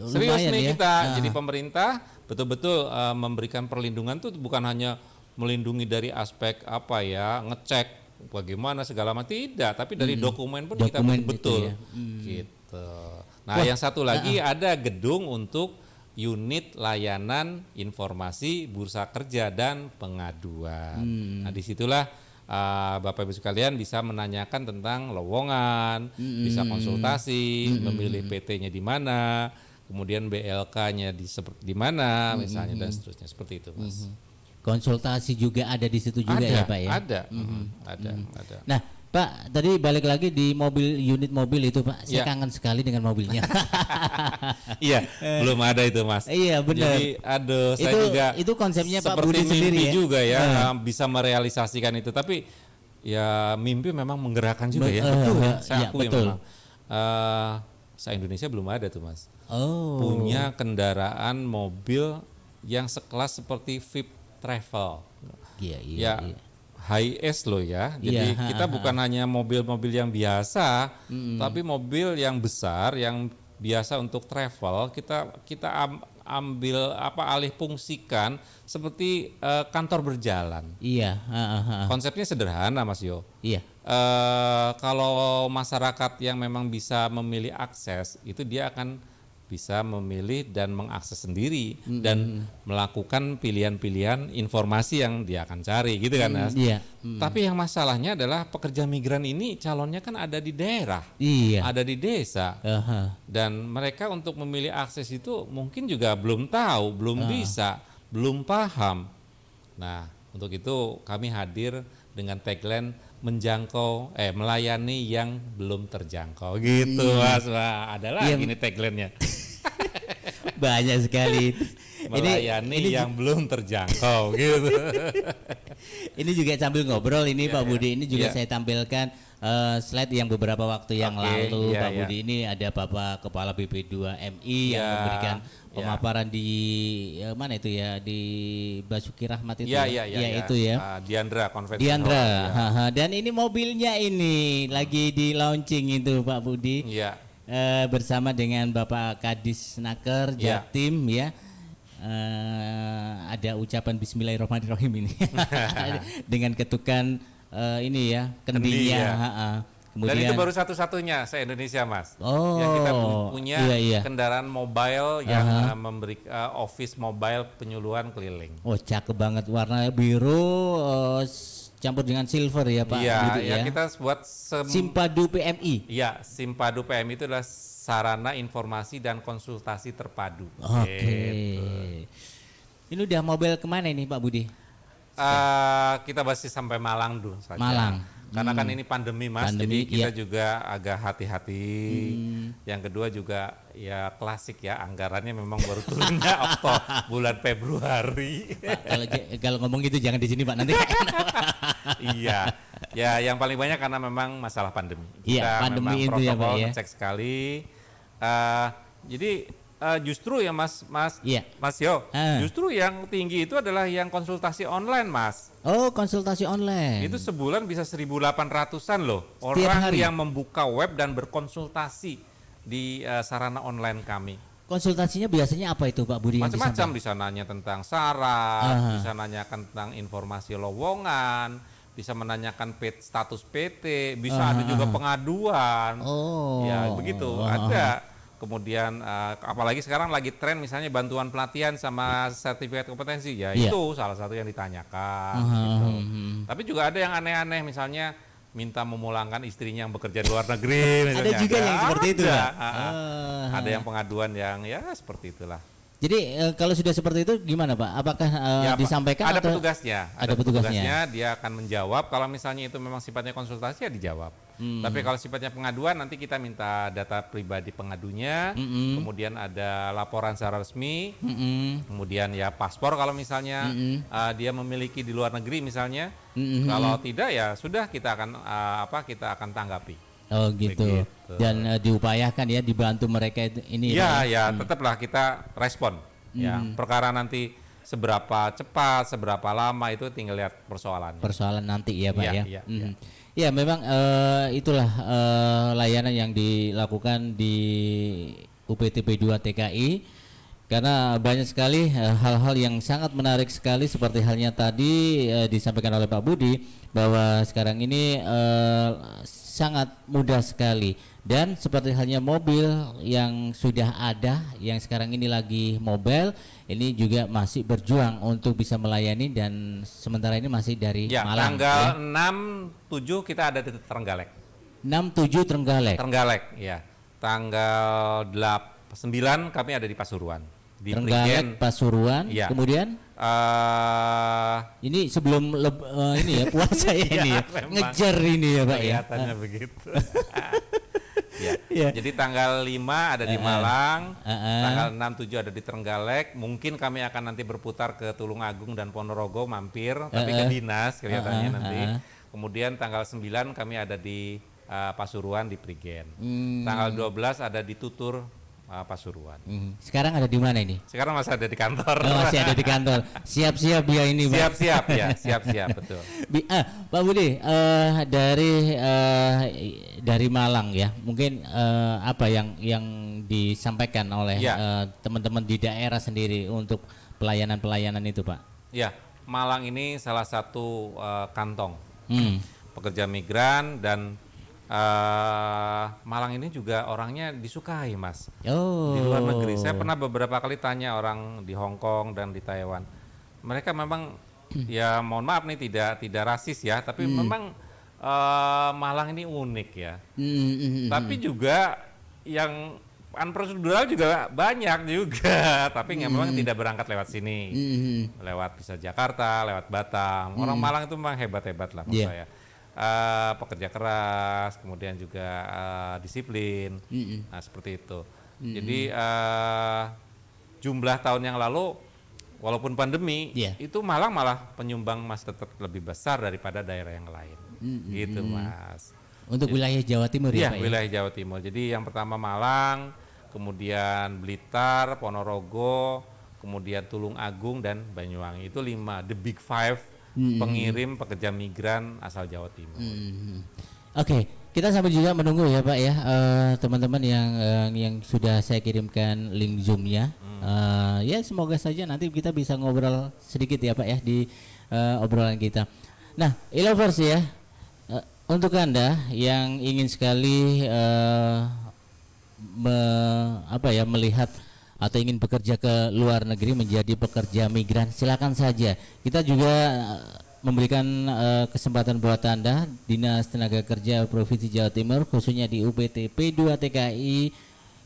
S2: serius
S1: lumayan
S2: nih
S1: ya.
S2: kita. Jadi pemerintah betul-betul memberikan perlindungan tuh bukan hanya melindungi dari aspek ngecek bagaimana segala macam, tidak, tapi dari dokumen pun kita
S1: Dokumen
S2: betul-betul
S1: itu ya.
S2: gitu. Nah, yang satu lagi ada gedung untuk unit layanan informasi bursa kerja dan pengaduan. Nah, disitulah Bapak Ibu sekalian bisa menanyakan tentang lowongan, bisa konsultasi, memilih PT-nya di mana, kemudian BLK-nya di mana, misalnya dan seterusnya seperti itu, Mas.
S1: Konsultasi juga ada di situ juga ya Pak ya.
S2: Ada.
S1: Nah Pak, tadi balik lagi di unit mobil itu Pak, saya
S2: Ya.
S1: kangen sekali dengan mobilnya.
S2: Iya, belum ada itu Mas.
S1: Iya benar.
S2: Jadi saya juga
S1: itu konsepnya Pak
S2: seperti
S1: Budi sendiri
S2: mimpi
S1: ya.
S2: juga ya, bisa merealisasikan itu. Tapi ya mimpi memang menggerakkan juga ya. Betul ya, saya
S1: iya,
S2: akui
S1: betul.
S2: memang. Se-Indonesia belum ada tuh Mas.
S1: Oh.
S2: Punya kendaraan mobil yang sekelas seperti VIP Travel.
S1: Iya.
S2: Ya high S loh ya. Jadi
S1: Iya,
S2: kita bukan hanya mobil-mobil yang biasa, tapi mobil yang besar yang biasa untuk travel kita ambil alih fungsikan seperti kantor berjalan.
S1: Iya.
S2: Konsepnya sederhana Mas Yo.
S1: Iya.
S2: Kalau masyarakat yang memang bisa memilih akses itu dia akan bisa memilih dan mengakses sendiri dan melakukan pilihan-pilihan informasi yang dia akan cari gitu kan Mas.
S1: Iya.
S2: Tapi yang masalahnya adalah pekerja migran ini calonnya kan ada di daerah,
S1: Iya.
S2: ada di desa, dan mereka untuk memilih akses itu mungkin juga belum tahu, belum bisa. belum paham. Nah, untuk itu kami hadir dengan tagline melayani yang belum terjangkau gitu Mas. Wah, ada lagi nih tagline-nya.
S1: Banyak sekali.
S2: Melayani yang belum terjangkau gitu.
S1: Ini juga sambil ngobrol ini Pak Budi, ini juga
S2: Iya.
S1: saya tampilkan slide yang beberapa waktu yang lalu
S2: iya,
S1: Pak
S2: iya.
S1: Budi, ini ada Bapak Kepala BP2MI yang
S2: Iya,
S1: memberikan
S2: iya.
S1: pemaparan di mana itu ya, di Basuki Rahmat itu
S2: Iya,
S1: itu ya.
S2: Diandra konvensional.
S1: Diandra,
S2: Ya.
S1: haha. Dan ini mobilnya ini lagi di launching itu Pak Budi.
S2: Iya.
S1: Bersama dengan Bapak Kadis Naker
S2: Ya.
S1: Jatim ya. Ada ucapan Bismillahirrahmanirrahim ini dengan ketukan ini ya
S2: Kendi,
S1: kendinya.
S2: ya.
S1: Kemudian
S2: Dan itu baru satu-satunya se-Indonesia Mas.
S1: Oh,
S2: Yang kita punya
S1: iya.
S2: kendaraan mobile yang memberi office mobile penyuluhan keliling.
S1: Oh, cakep banget, warna biru campur dengan silver ya Pak
S2: Iya,
S1: Budi
S2: ya kita buat
S1: Simpadu PMI.
S2: Iya, Simpadu PM itu adalah sarana informasi dan konsultasi terpadu.
S1: Oke.
S2: Gitu.
S1: Ini udah mobil kemana ini Pak Budi?
S2: Kita masih sampai Malang dulu saja.
S1: Malang.
S2: Karena kan ini pandemi Mas,
S1: Pandemi,
S2: jadi kita
S1: iya.
S2: juga agak hati-hati. Yang kedua juga ya klasik ya, anggarannya memang baru turunnya bulan Februari.
S1: Pak, kalau ngomong gitu jangan di sini Pak, nanti
S2: Iya, ya yang paling banyak karena memang masalah pandemi.
S1: Iya, pandemi
S2: memang
S1: itu ya, Pak,
S2: protokol
S1: ya.
S2: ngecek sekali. Jadi justru ya Mas
S1: Iya.
S2: Yo,
S1: Ah.
S2: justru yang tinggi itu adalah yang konsultasi online Mas.
S1: Oh, konsultasi online.
S2: Itu sebulan bisa 1.800-an loh
S1: Setiap
S2: orang
S1: hari?
S2: yang membuka web dan berkonsultasi di sarana online kami.
S1: Konsultasinya biasanya apa itu Pak Budi? yang
S2: Macam-macam,
S1: disampaikan?
S2: bisa nanya tentang syarat,
S1: Aha.
S2: bisa nanyakan tentang informasi lowongan, bisa menanyakan status PT, bisa ada juga pengaduan.
S1: Oh.
S2: Ya begitu, ada. Kemudian apalagi sekarang lagi tren misalnya bantuan pelatihan sama sertifikat kompetensi, ya
S1: Iya.
S2: itu salah satu yang ditanyakan. Gitu. Tapi juga ada yang aneh-aneh, misalnya minta memulangkan istrinya yang bekerja di luar negeri.
S1: Ada
S2: misalnya.
S1: juga yang seperti itu,
S2: Ada.
S1: Pak?
S2: Ada yang pengaduan yang ya seperti itulah.
S1: Jadi kalau sudah seperti itu gimana Pak? Apakah
S2: Ya,
S1: disampaikan
S2: ada
S1: atau
S2: petugasnya,
S1: ada petugasnya?
S2: dia akan menjawab. Kalau misalnya itu memang sifatnya konsultasi ya dijawab. Tapi kalau sifatnya pengaduan nanti kita minta data pribadi pengadunya, kemudian ada laporan secara resmi, kemudian ya paspor kalau misalnya dia memiliki di luar negeri misalnya. Kalau tidak ya sudah kita akan tanggapi.
S1: Oh gitu.
S2: Begitu.
S1: Dan diupayakan ya dibantu mereka ini. Pak,
S2: Ya, tetaplah kita respon. Ya, perkara nanti seberapa cepat, seberapa lama itu tinggal lihat persoalannya.
S1: persoalan nanti ya Pak
S2: Iya,
S1: ya.
S2: iya,
S1: Mhm. Ya memang itulah layanan yang dilakukan di UPTP 2 TKI, karena banyak sekali hal-hal yang sangat menarik sekali, seperti halnya tadi disampaikan oleh Pak Budi bahwa sekarang ini sangat mudah sekali, dan seperti halnya mobil yang sudah ada yang sekarang ini lagi mobile ini juga masih berjuang untuk bisa melayani, dan sementara ini masih dari
S2: Ya,
S1: Malang
S2: tanggal
S1: ya.
S2: 6-7 kita ada di Trenggalek.
S1: 6-7 Trenggalek.
S2: Trenggalek, ya. Tanggal 9 kami ada di Pasuruan. Di
S1: Trenggalek, Pasuruan.
S2: Iya.
S1: Kemudian ini sebelum ini ya puasa ya ini ya.
S2: memang.
S1: Ngejar ini ya Pak ya.
S2: Kelihatannya begitu. Ya.
S1: Iya.
S2: Jadi tanggal 5 ada di Malang,
S1: Heeh.
S2: tanggal 6-7 ada di Trenggalek. Mungkin kami akan nanti berputar ke Tulungagung dan Ponorogo, mampir, tapi ke dinas kelihatannya nanti. Kemudian tanggal 9 kami ada di Pasuruan di Prigen. Tanggal 12 ada di Tutur, Pasuruan.
S1: Sekarang ada di mana ini?
S2: Sekarang masih ada di kantor.
S1: Oh, masih ada di kantor. Siap-siap dia ini Pak.
S2: Siap-siap ya, siap-siap betul.
S1: Pak Budi, dari Malang ya, mungkin apa yang disampaikan oleh
S2: Ya.
S1: teman-teman di daerah sendiri untuk pelayanan-pelayanan itu Pak?
S2: Ya, Malang ini salah satu kantong
S1: Hmm.
S2: pekerja migran, dan Malang ini juga orangnya disukai Mas.
S1: Oh.
S2: Di luar negeri, saya pernah beberapa kali tanya orang di Hong Kong dan di Taiwan. Mereka memang ya mohon maaf nih tidak rasis ya, tapi memang Malang ini unik ya. Tapi juga yang prosedural juga banyak juga, tapi memang tidak berangkat lewat sini, lewat bisa Jakarta, lewat Batam. Orang Malang itu memang hebat-hebat lah menurut saya. Pekerja keras, kemudian juga disiplin, nah seperti itu. Jadi jumlah tahun yang lalu, walaupun pandemi, itu Malang malah penyumbang masih tetap lebih besar daripada daerah yang lain, gitu Mas.
S1: Untuk wilayah Jawa Timur ya, Pak?
S2: Wilayah Jawa Timur. Jadi yang pertama Malang, kemudian Blitar, Ponorogo, kemudian Tulung Agung dan Banyuwangi. Itu 5, the big 5 pengirim pekerja migran asal Jawa Timur.
S1: Oke, kita sambil juga menunggu ya Pak ya, teman-teman yang sudah saya kirimkan link Zoom-nya. Ya semoga saja nanti kita bisa ngobrol sedikit ya Pak ya di obrolan kita. Nah, e-lovers ya, untuk Anda yang ingin sekali melihat atau ingin bekerja ke luar negeri menjadi pekerja migran, silakan saja. Kita juga memberikan kesempatan buat Anda, Dinas Tenaga Kerja Provinsi Jawa Timur khususnya di UPT P2 TKI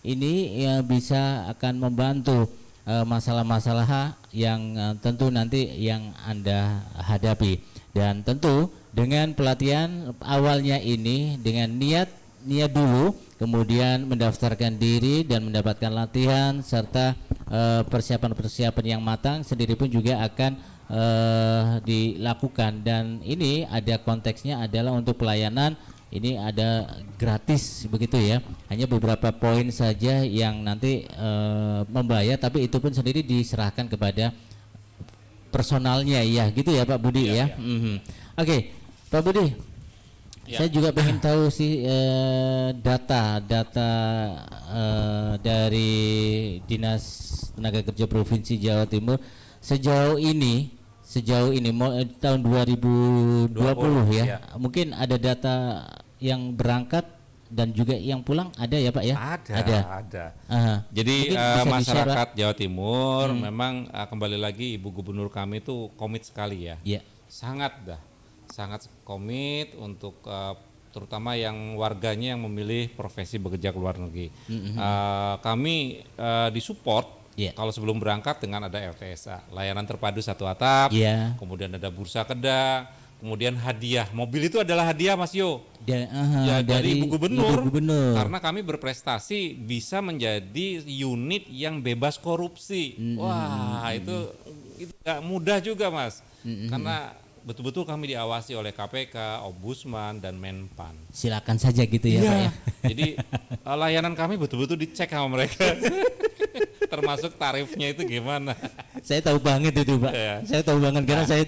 S1: ini ya bisa akan membantu masalah-masalah yang tentu nanti yang Anda hadapi, dan tentu dengan pelatihan awalnya ini dengan niat dulu, kemudian mendaftarkan diri dan mendapatkan latihan serta persiapan-persiapan yang matang sendiri pun juga akan dilakukan. Dan ini ada konteksnya adalah untuk pelayanan, ini ada gratis begitu ya, hanya beberapa poin saja yang nanti membayar, tapi itu pun sendiri diserahkan kepada personalnya ya gitu ya Pak Budi ya. Oke, Pak Budi, saya juga pengen tahu sih data dari Dinas Tenaga Kerja Provinsi Jawa Timur sejauh ini tahun 2020 ya. Mungkin ada data yang berangkat dan juga yang pulang ada ya Pak ya?
S2: Ada. Jadi masyarakat Jawa Timur memang kembali lagi Ibu Gubernur kami itu komit sekali ya. Sangat komit untuk terutama yang warganya yang memilih profesi bekerja ke luar negeri. Kami disupport kalau sebelum berangkat dengan ada LTSA, layanan terpadu satu atap, kemudian ada bursa kedah, kemudian hadiah. Mobil itu adalah hadiah Mas Yo. Dari Ibu Gubernur, karena kami berprestasi bisa menjadi unit yang bebas korupsi. Wah, itu gak mudah juga Mas. Karena betul-betul kami diawasi oleh KPK, Ombudsman, dan Menpan.
S1: Silakan saja gitu ya Pak ya.
S2: Jadi layanan kami betul-betul dicek sama mereka. Termasuk tarifnya itu gimana.
S1: Saya tahu banget itu Pak. Saya tahu banget karena saya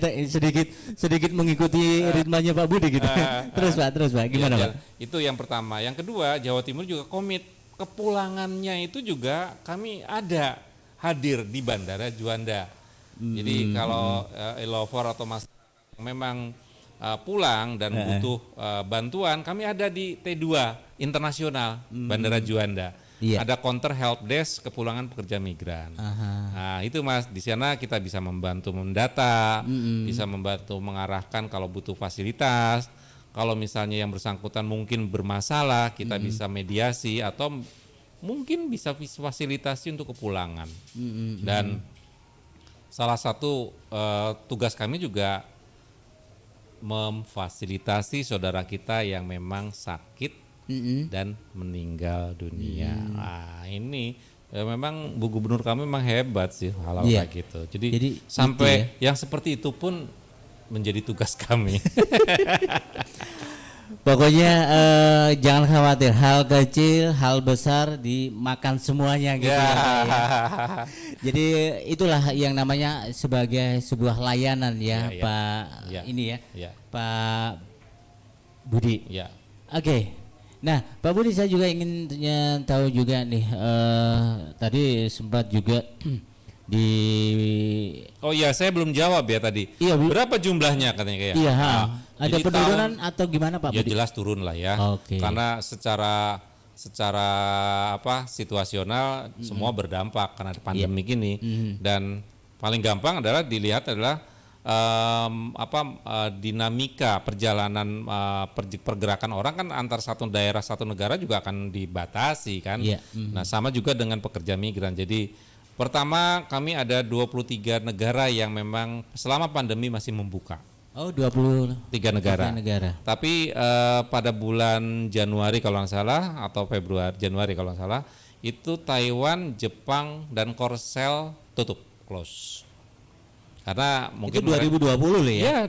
S1: sedikit mengikuti ritmanya Pak Budi gitu. Terus Pak, gimana Pak?
S2: Itu yang pertama. Yang kedua, Jawa Timur juga komit. Kepulangannya itu juga kami hadir di Bandara Juanda. Jadi kalau e-lover atau masyarakat memang pulang dan butuh bantuan, kami ada di T2 Internasional Bandara Juanda. Ada counter help desk kepulangan pekerja migran. Nah, itu Mas, di sana kita bisa membantu mendata, bisa membantu mengarahkan kalau butuh fasilitas. Kalau misalnya yang bersangkutan mungkin bermasalah, kita bisa mediasi atau mungkin bisa fasilitasi untuk kepulangan. Dan salah satu tugas kami juga memfasilitasi saudara kita yang memang sakit dan meninggal dunia. Nah, ini memang Bu Gubernur kami memang hebat sih hal-hal kayak gitu. Jadi sampai yang seperti itu pun menjadi tugas kami.
S1: Pokoknya jangan khawatir, hal kecil, hal besar dimakan semuanya gitu ya. Jadi itulah yang namanya sebagai sebuah layanan ya, Pak. Ini ya, Pak Budi. Oke. Nah, Pak Budi, saya juga ingin tahu juga nih, tadi sempat juga di.
S2: Oh iya, saya belum jawab ya tadi.
S1: Iya,
S2: berapa jumlahnya katanya kayak?
S1: Iya, ada penurunan atau gimana Pak Budi?
S2: Ya jelas turun lah ya. Karena secara situasional semua berdampak karena pandemi ini. Dan paling gampang adalah dilihat adalah dinamika perjalanan pergerakan orang kan antar satu daerah satu negara juga akan dibatasi kan.
S1: Iya.
S2: Nah, sama juga dengan pekerja migran. Jadi pertama kami ada 23 negara yang memang selama pandemi masih membuka.
S1: Oh, 23
S2: negara. Tapi pada bulan Januari kalau nggak salah atau Januari kalau nggak salah itu Taiwan, Jepang dan Korsel tutup, close. Karena mungkin
S1: itu 2020 loh ya?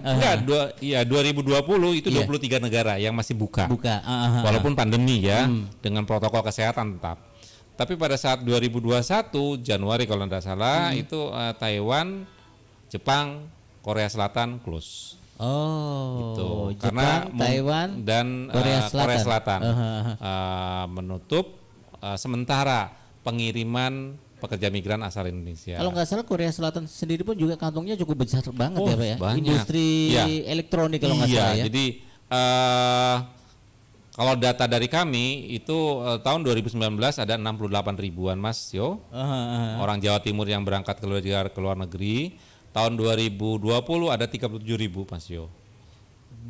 S2: Iya, 2020 itu 23 negara yang masih buka. Walaupun pandemi ya, dengan protokol kesehatan tetap. Tapi pada saat 2021 Januari kalau tidak salah itu Taiwan, Jepang, Korea Selatan close.
S1: Oh,
S2: gitu.
S1: Jepang,
S2: Karena
S1: Taiwan
S2: dan Korea Selatan menutup sementara pengiriman pekerja migran asal Indonesia.
S1: Kalau nggak salah Korea Selatan sendiri pun juga kantongnya cukup besar banget ya Pak ya.
S2: Banyak.
S1: Industri elektronik kalau nggak salah ya.
S2: Jadi kalau data dari kami itu tahun 2019 ada 68 ribuan Mas Yo. Orang Jawa Timur yang berangkat ke luar negeri. Tahun 2020 ada 37 ribu Mas Yo.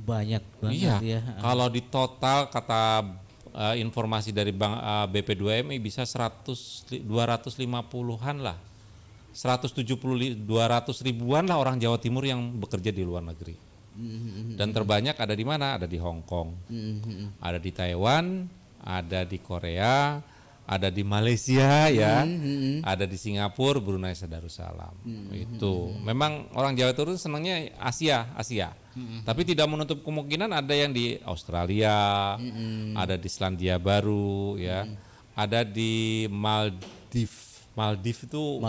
S1: Banyak banget ya.
S2: Kalau di total kata informasi dari Bank BP2MI bisa 250-an lah. 200 ribuan lah orang Jawa Timur yang bekerja di luar negeri. Dan terbanyak ada di mana? Ada di Hong Kong. Ada di Taiwan, ada di Korea, ada di Malaysia ya. Ada di Singapura, Brunei Darussalam. Itu. Memang orang Jawa Timur senangnya Asia. Tapi tidak menutup kemungkinan ada yang di Australia, ada di Selandia Baru ya. Ada di Maldives itu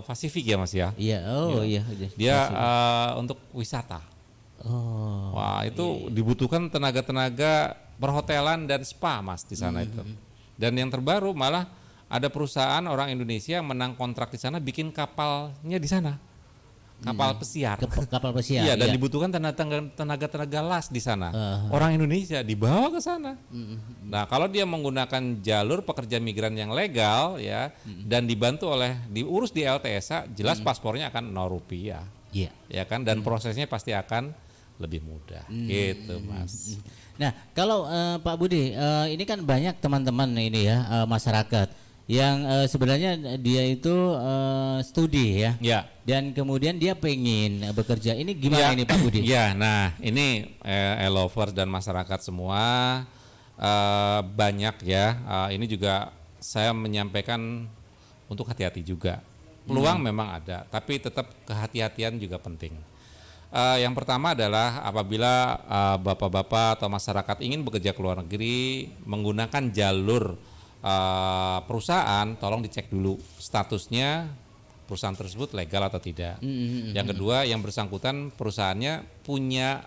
S2: Pasifik ya Mas ya.
S1: Iya, iya.
S2: Dia untuk wisata. Wah, itu dibutuhkan tenaga-tenaga perhotelan dan spa Mas di sana itu. Dan yang terbaru malah ada perusahaan orang Indonesia yang menang kontrak di sana bikin kapalnya di sana. Kapal pesiar.
S1: Kapal pesiar.
S2: Iya, dan dibutuhkan tenaga las di sana. Orang Indonesia dibawa ke sana. Nah, kalau dia menggunakan jalur pekerja migran yang legal ya dan diurus di LTSA, jelas paspornya akan 0 rupiah.
S1: Iya.
S2: Ya kan, dan prosesnya pasti akan lebih mudah. Gitu, Mas.
S1: Nah, kalau Pak Budi, ini kan banyak teman-teman ini ya masyarakat yang sebenarnya dia itu studi ya. Dan kemudian dia pengen bekerja. Ini gimana ini Pak Budi?
S2: Ya, nah ini lovers dan masyarakat semua banyak ya. Ini juga saya menyampaikan untuk hati-hati juga. Peluang memang ada, tapi tetap kehati-hatian juga penting. Yang pertama adalah apabila bapak-bapak atau masyarakat ingin bekerja ke luar negeri menggunakan jalur perusahaan, tolong dicek dulu statusnya perusahaan tersebut legal atau tidak. Yang kedua, yang bersangkutan perusahaannya punya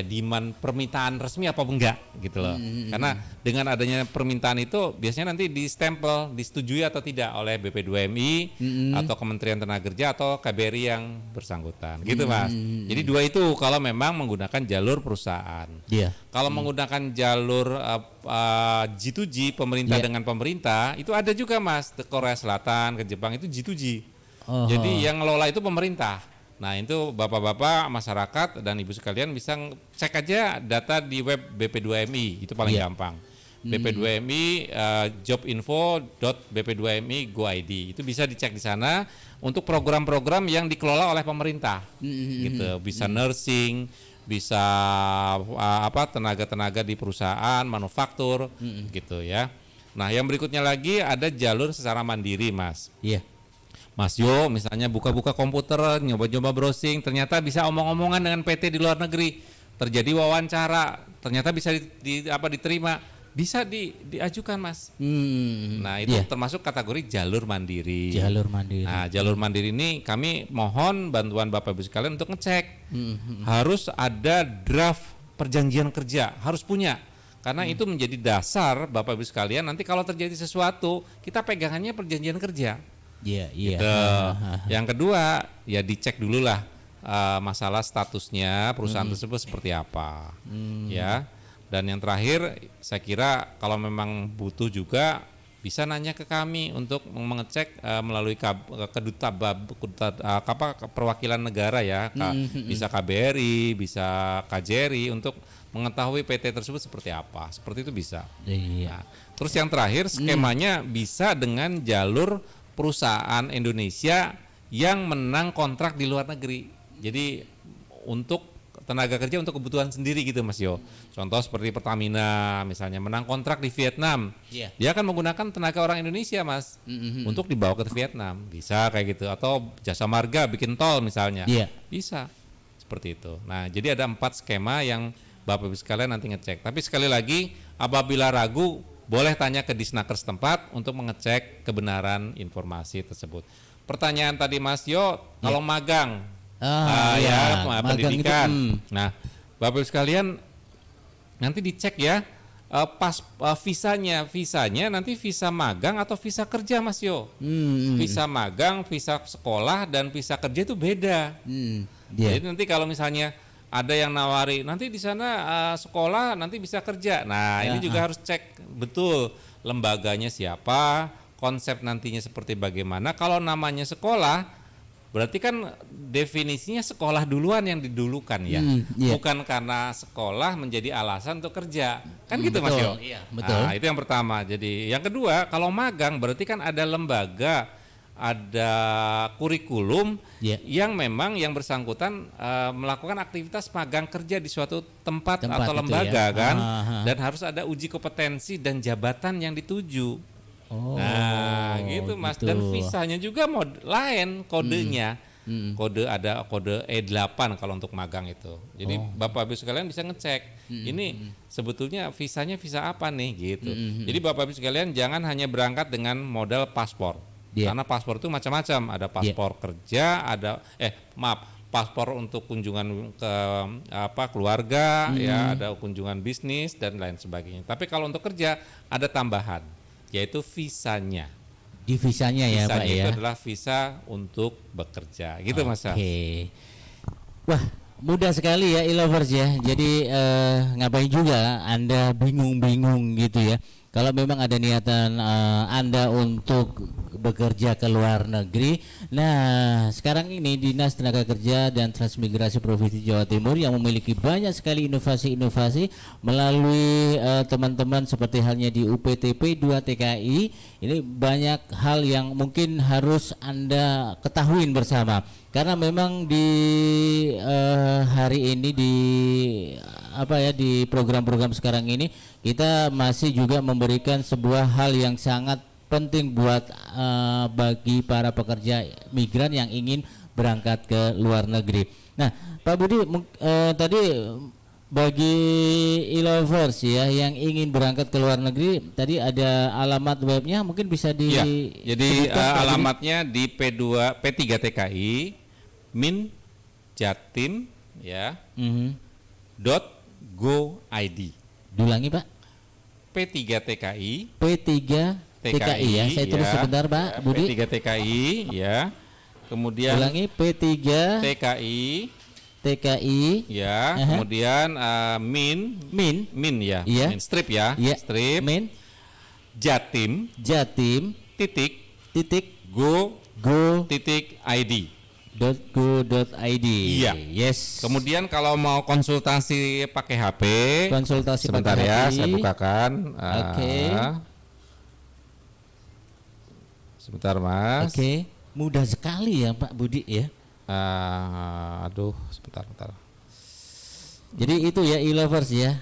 S2: demand permintaan resmi apa enggak gitu loh. Karena dengan adanya permintaan itu biasanya nanti di-stempel disetujui atau tidak oleh BP2MI atau Kementerian Tenaga Kerja atau KBRI yang bersangkutan gitu Mas. Jadi dua itu kalau memang menggunakan jalur perusahaan. Kalau menggunakan jalur G2G pemerintah dengan pemerintah itu ada juga Mas, ke Korea Selatan, ke Jepang itu G2G. Jadi yang ngelola itu pemerintah. Nah itu bapak-bapak masyarakat dan ibu sekalian bisa cek aja data di web BP2MI, itu paling gampang. BP2MI jobinfo.bp2mi.go.id itu bisa dicek di sana untuk program-program yang dikelola oleh pemerintah. Gitu, bisa nursing, bisa tenaga-tenaga di perusahaan, manufaktur, gitu ya. Nah yang berikutnya lagi ada jalur secara mandiri Mas. Mas Yo misalnya buka-buka komputer, nyoba-nyoba browsing, ternyata bisa omong-omongan dengan PT di luar negeri, terjadi wawancara, ternyata bisa diterima, bisa diajukan Mas. Nah itu termasuk kategori jalur mandiri. Nah jalur mandiri ini kami mohon bantuan Bapak Ibu sekalian untuk ngecek, harus ada draft perjanjian kerja, harus punya. Karena itu menjadi dasar Bapak Ibu sekalian nanti kalau terjadi sesuatu kita pegangannya perjanjian kerja. Yang kedua ya dicek dulu lah masalah statusnya perusahaan tersebut seperti apa ya. Dan yang terakhir saya kira kalau memang butuh juga bisa nanya ke kami untuk mengecek melalui perwakilan negara ya, bisa KBRI, bisa KJRI untuk mengetahui PT tersebut seperti apa, seperti itu bisa.
S1: Iya.
S2: Nah, terus yang terakhir skemanya bisa dengan jalur perusahaan Indonesia yang menang kontrak di luar negeri. Jadi untuk tenaga kerja untuk kebutuhan sendiri gitu Mas Yo. Contoh seperti Pertamina misalnya menang kontrak di Vietnam.
S1: Iya.
S2: Dia akan menggunakan tenaga orang Indonesia Mas untuk dibawa ke Vietnam. Bisa kayak gitu. Atau Jasa Marga bikin tol misalnya.
S1: Iya.
S2: Bisa. Seperti itu. Nah jadi ada 4 skema yang Bapak Ibu sekalian nanti ngecek. Tapi sekali lagi apabila ragu boleh tanya ke Disnaker setempat untuk mengecek kebenaran informasi tersebut. Pertanyaan tadi Mas Yo, kalau magang pendidikan. Nah, Bapak Ibu sekalian nanti dicek ya visanya nanti visa magang atau visa kerja Mas Yo. Visa magang, visa sekolah dan visa kerja itu beda. Jadi nanti kalau misalnya ada yang nawari nanti di sana sekolah nanti bisa kerja. Nah, ini juga harus cek betul lembaganya siapa, konsep nantinya seperti bagaimana. Kalau namanya sekolah berarti kan definisinya sekolah duluan yang didulukan ya, bukan karena sekolah menjadi alasan untuk kerja, kan gitu Mas Yo.
S1: Iya, betul.
S2: Nah, itu yang pertama. Jadi yang kedua, kalau magang berarti kan ada lembaga, ada kurikulum yang memang yang bersangkutan melakukan aktivitas magang kerja di suatu tempat atau lembaga kan, dan harus ada uji kompetensi dan jabatan yang dituju. Nah gitu Mas, dan visanya juga lain kodenya. Ada kode E8 kalau untuk magang itu. Jadi Bapak Ibu sekalian bisa ngecek ini sebetulnya visanya visa apa nih gitu. Jadi Bapak Ibu sekalian jangan hanya berangkat dengan modal paspor. Karena paspor itu macam-macam, ada paspor kerja, ada paspor untuk kunjungan ke keluarga, ya ada kunjungan bisnis dan lain sebagainya. Tapi kalau untuk kerja ada tambahan, yaitu visanya.
S1: Di visanya ya Pak ya.
S2: Visanya itu adalah visa untuk bekerja, gitu Mas.
S1: Oke. Wah, mudah sekali ya e-lovers ya. Jadi ngapain juga Anda bingung-bingung gitu ya. Kalau memang ada niatan Anda untuk bekerja ke luar negeri, nah sekarang ini Dinas Tenaga Kerja dan Transmigrasi Provinsi Jawa Timur yang memiliki banyak sekali inovasi-inovasi melalui teman-teman seperti halnya di UPTP 2 TKI, ini banyak hal yang mungkin harus Anda ketahui bersama. Karena memang di hari ini di program-program sekarang ini kita masih juga memberikan sebuah hal yang sangat penting buat bagi para pekerja migran yang ingin berangkat ke luar negeri. Nah, Pak Budi tadi bagi e-lovers ya yang ingin berangkat ke luar negeri tadi ada alamat webnya mungkin bisa
S2: jadi alamatnya di P3 TKI Min Jatim ya .go.id.
S1: Diulangi Pak.
S2: P3 TKI
S1: TKI ya. Saya tulis sebentar Pak Budi.
S2: P3 TKI ya. Kemudian
S1: ulangi P3 TKI
S2: ya. Kemudian min ya. Min strip ya. Strip min Jatim go.id.
S1: .go.id.
S2: Iya.
S1: Yes.
S2: Kemudian kalau mau konsultasi pakai HP, sebentar
S1: pakai
S2: ya,
S1: HP.
S2: saya bukakan.
S1: Oke.
S2: Sebentar Mas.
S1: Oke. Mudah sekali ya Pak Budi ya.
S2: Sebentar.
S1: Jadi itu ya e-lovers ya.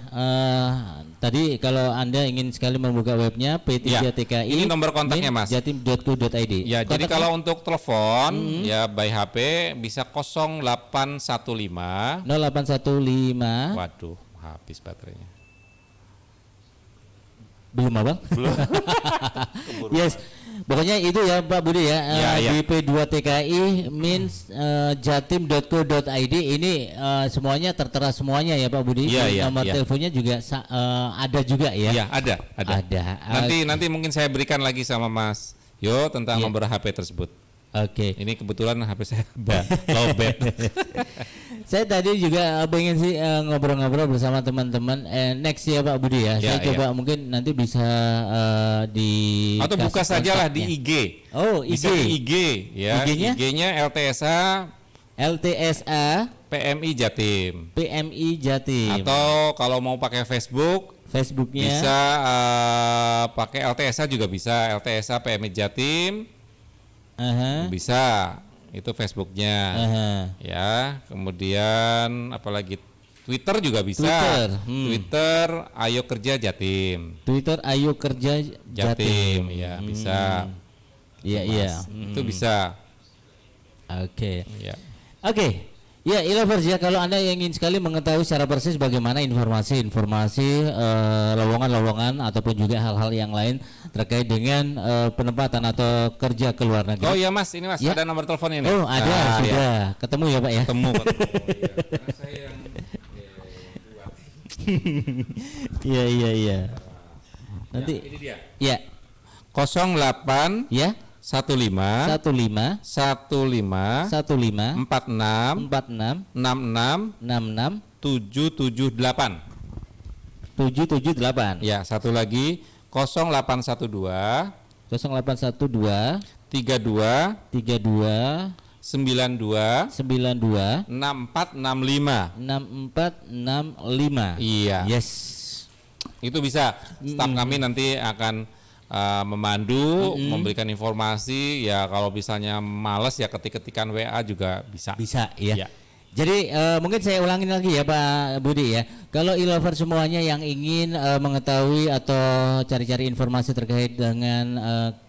S1: Tadi kalau Anda ingin sekali membuka webnya P3 TKI.
S2: Ini nomor kontaknya Mas.
S1: Jatim.go.id.
S2: Ya, jadi kalau untuk telepon ya by HP bisa 0815. Waduh, habis baterainya.
S1: Belum Abang? Belum. Yes. Pokoknya itu ya Pak Budi ya, di P2 TKI jatim.co.id ini semuanya tertera semuanya ya Pak Budi. Nomor teleponnya juga ada juga ya.
S2: Iya, ada. Nanti mungkin saya berikan lagi sama Mas Yo tentang nomor HP tersebut.
S1: Oke.
S2: Ini kebetulan HP saya lowbat.
S1: Saya tadi juga pengen sih ngobrol-ngobrol bersama teman-teman. Next ya Pak Budi ya.
S2: Ya,
S1: Saya coba mungkin nanti bisa di
S2: Atau buka sajalah di IG.
S1: Oh, IG.
S2: Bisa di IG ya.
S1: IG-nya?
S2: IG-nya LTSA
S1: LTSA
S2: PMI Jatim.
S1: PMI Jatim.
S2: Atau kalau mau pakai Facebook
S1: Facebooknya
S2: bisa pakai LTSA juga bisa. LTSA PMI Jatim bisa. Itu Facebooknya. Ya, kemudian apalagi Twitter juga bisa. Twitter Ayo Kerja Jatim.
S1: Twitter Ayo Kerja Jatim.
S2: Ya, bisa.
S1: Iya, iya.
S2: Itu bisa.
S1: Oke.
S2: Ya.
S1: Oke. Ya, e-lovers ya, kalau Anda ingin sekali mengetahui secara persis bagaimana informasi-informasi lowongan-lowongan ataupun juga hal-hal yang lain terkait dengan penempatan atau kerja ke luar negeri.
S2: Oh iya Mas, ini Mas
S1: Ya.
S2: ada nomor telepon ini.
S1: Oh, ada sudah.
S2: Ya.
S1: Ketemu ya, Pak ya?
S2: Ketemu. Karena saya yang
S1: Iya, iya, iya. Nanti
S2: ini dia.
S1: ya,
S2: 08
S1: ya.
S2: 15
S1: 15
S2: 15
S1: 15
S2: 46
S1: 46
S2: 66
S1: 66
S2: 778.
S1: 778.
S2: Ya, satu lagi 0812
S1: 0812
S2: 32
S1: 32
S2: 92
S1: 92
S2: 6465.
S1: 6465.
S2: Iya.
S1: Yes.
S2: Itu bisa. Staf kami nanti akan memandu, memberikan informasi. Ya kalau misalnya males ya ketik-ketikan WA juga bisa.
S1: Bisa ya.
S2: Ya.
S1: Jadi mungkin saya ulangin lagi ya Pak Budi ya. Kalau e-lover semuanya yang ingin mengetahui atau cari-cari informasi terkait dengan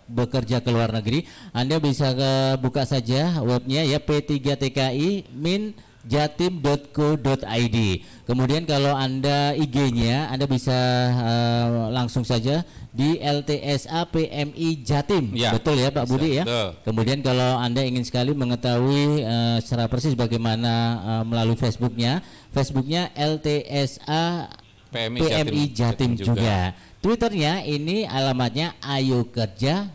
S1: bekerja ke luar negeri, Anda bisa buka saja webnya ya P3TKI min jatim.co.id. Kemudian kalau Anda IG-nya Anda bisa langsung saja di LTSA PMI Jatim.
S2: Ya,
S1: betul ya Pak Budi ya.
S2: Betul.
S1: Kemudian kalau Anda ingin sekali mengetahui secara persis bagaimana melalui Facebooknya LTSA PMI Jatim juga. Twitternya ini alamatnya Ayo Kerja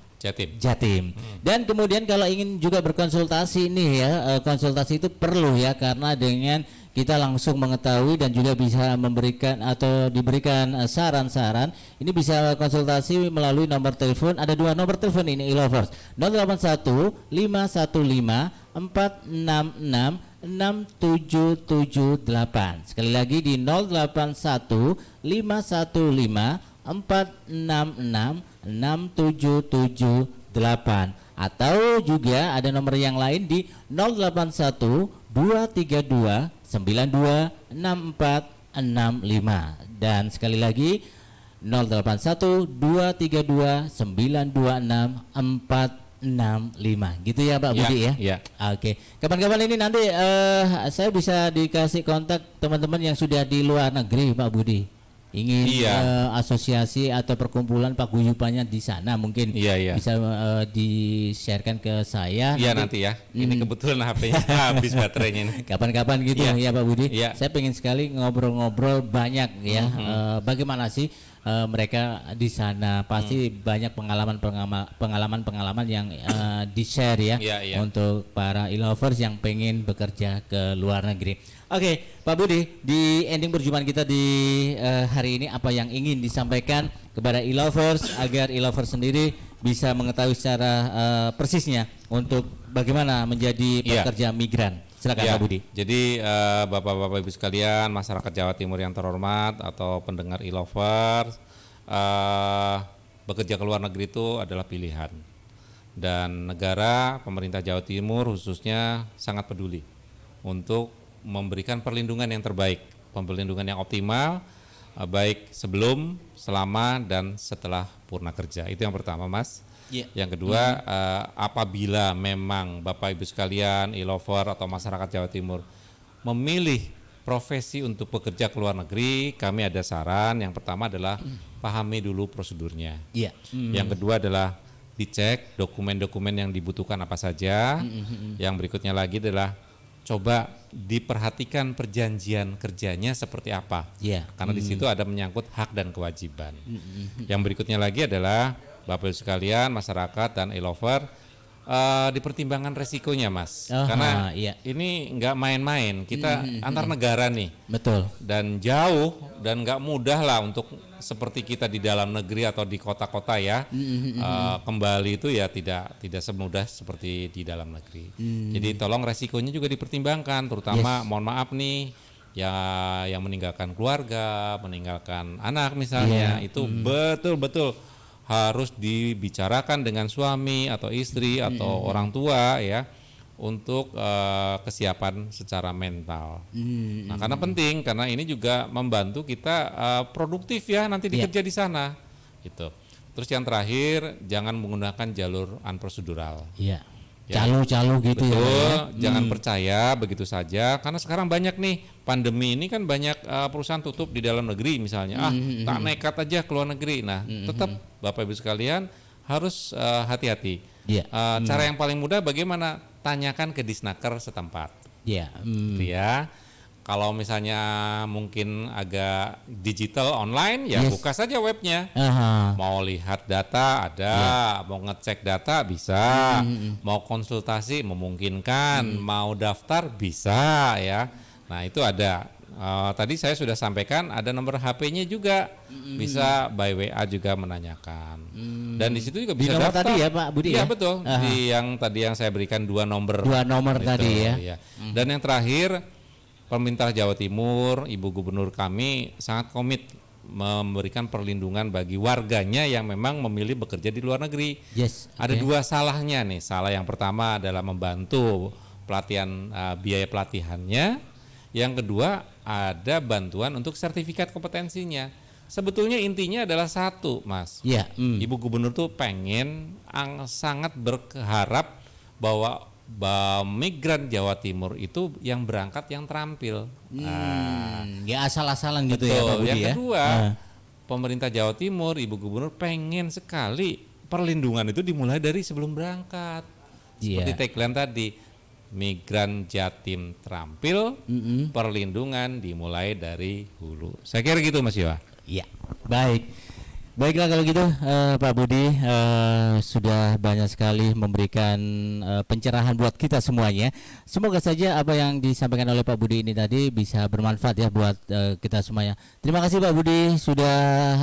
S1: Jatim. Dan kemudian kalau ingin juga berkonsultasi nih ya, konsultasi itu perlu ya, karena dengan kita langsung mengetahui dan juga bisa memberikan atau diberikan saran-saran. Ini bisa konsultasi melalui nomor telepon. Ada dua nomor telepon ini e-lovers. 081 515 466 6778. Sekali lagi di 081 515 466 6778. Atau juga ada nomor yang lain di 081 232 926465. Dan sekali lagi 081 232 926465. Gitu ya Pak Budi ya?
S2: Ya.
S1: Oke. Kapan-kapan ini nanti saya bisa dikasih kontak teman-teman yang sudah di luar negeri Pak Budi. Ingin asosiasi atau perkumpulan paguyubannya di sana mungkin bisa di-sharekan ke saya.
S2: Iya nanti ya. Ini kebetulan HP-nya habis baterainya ini.
S1: Kapan-kapan gitu ya Pak Budi.
S2: Iya.
S1: Saya pengen sekali ngobrol-ngobrol banyak ya. Bagaimana sih mereka di sana, pasti banyak pengalaman yang di-share ya, untuk para e-lovers yang pengen bekerja ke luar negeri. Oke, Pak Budi, di ending perjumpaan kita di hari ini apa yang ingin disampaikan kepada e-lovers agar e-lovers sendiri bisa mengetahui secara persisnya untuk bagaimana menjadi pekerja migran. Silakan Pak Budi.
S2: Jadi Bapak-bapak Ibu sekalian, masyarakat Jawa Timur yang terhormat atau pendengar e-lovers, bekerja ke luar negeri itu adalah pilihan. Dan negara, pemerintah Jawa Timur khususnya sangat peduli untuk memberikan perlindungan yang terbaik, perlindungan yang optimal, baik sebelum, selama, dan setelah purna kerja. Itu yang pertama, Mas. Yang kedua, apabila memang Bapak Ibu sekalian, e-lover atau masyarakat Jawa Timur memilih profesi untuk bekerja ke luar negeri, kami ada saran. Yang pertama adalah pahami dulu prosedurnya. Yang kedua adalah dicek dokumen-dokumen yang dibutuhkan apa saja. Yang berikutnya lagi adalah coba diperhatikan perjanjian kerjanya seperti apa. Karena di situ ada menyangkut hak dan kewajiban. Yang berikutnya lagi adalah Bapak Ibu sekalian, masyarakat dan e-lover, dipertimbangkan resikonya, Mas.
S1: Aha,
S2: Karena
S1: iya.
S2: ini nggak main-main. Kita antar negara nih.
S1: Betul.
S2: Dan jauh dan nggak mudah lah untuk seperti kita di dalam negeri atau di kota-kota ya. Kembali itu ya tidak semudah seperti di dalam negeri. Jadi tolong resikonya juga dipertimbangkan, terutama mohon maaf nih ya yang meninggalkan keluarga, meninggalkan anak misalnya, itu betul-betul harus dibicarakan dengan suami atau istri atau orang tua ya untuk kesiapan secara mental. Nah, karena penting, karena ini juga membantu kita produktif ya nanti dikerja di sana. Gitu. Terus yang terakhir, jangan menggunakan jalur unprosedural.
S1: Iya.
S2: Ya.
S1: Calo-calo gitu ya.
S2: Betul, jangan percaya begitu saja karena sekarang banyak nih pandemi ini kan banyak perusahaan tutup di dalam negeri misalnya. Tak nekat aja ke luar negeri. Nah, tetap Bapak Ibu sekalian harus hati-hati.
S1: Iya.
S2: Cara yang paling mudah bagaimana? Tanyakan ke Disnaker setempat.
S1: Iya.
S2: Gitu ya. Kalau misalnya mungkin agak digital online ya buka saja webnya.
S1: Aha.
S2: Mau lihat data ada, mau ngecek data bisa, mau konsultasi memungkinkan, mau daftar bisa ya. Nah itu ada. Tadi saya sudah sampaikan ada nomor HP-nya juga, bisa by WA juga menanyakan. Dan di situ juga
S1: Di
S2: bisa
S1: nomor
S2: daftar.
S1: tadi ya Pak Budi
S2: Iya
S1: ya?
S2: betul. Di yang tadi yang saya berikan 2 nomor.
S1: 2 nomor
S2: Gitu,
S1: tadi ya.
S2: iya. Dan yang terakhir, pemerintah Jawa Timur, Ibu Gubernur kami sangat komit memberikan perlindungan bagi warganya yang memang memilih bekerja di luar negeri.
S1: Yes.
S2: Ada 2 salahnya nih. Salah yang pertama adalah membantu pelatihan biaya pelatihannya. Yang kedua ada bantuan untuk sertifikat kompetensinya. Sebetulnya intinya adalah satu, Mas.
S1: Iya.
S2: Ibu Gubernur tuh pengen sangat berharap bahwa migran Jawa Timur itu yang berangkat yang terampil.
S1: Ya asal-asalan gitu ya Pak Budi
S2: Yang
S1: ya.
S2: kedua, pemerintah Jawa Timur, Ibu Gubernur pengen sekali perlindungan itu dimulai dari sebelum berangkat. Seperti tagline tadi, migran Jatim terampil, perlindungan dimulai dari hulu. Saya kira gitu Mas Yoha.
S1: Iya. Baik. Baiklah kalau gitu Pak Budi sudah banyak sekali memberikan pencerahan buat kita semuanya. Semoga saja apa yang disampaikan oleh Pak Budi ini tadi bisa bermanfaat ya buat kita semuanya. Terima kasih Pak Budi sudah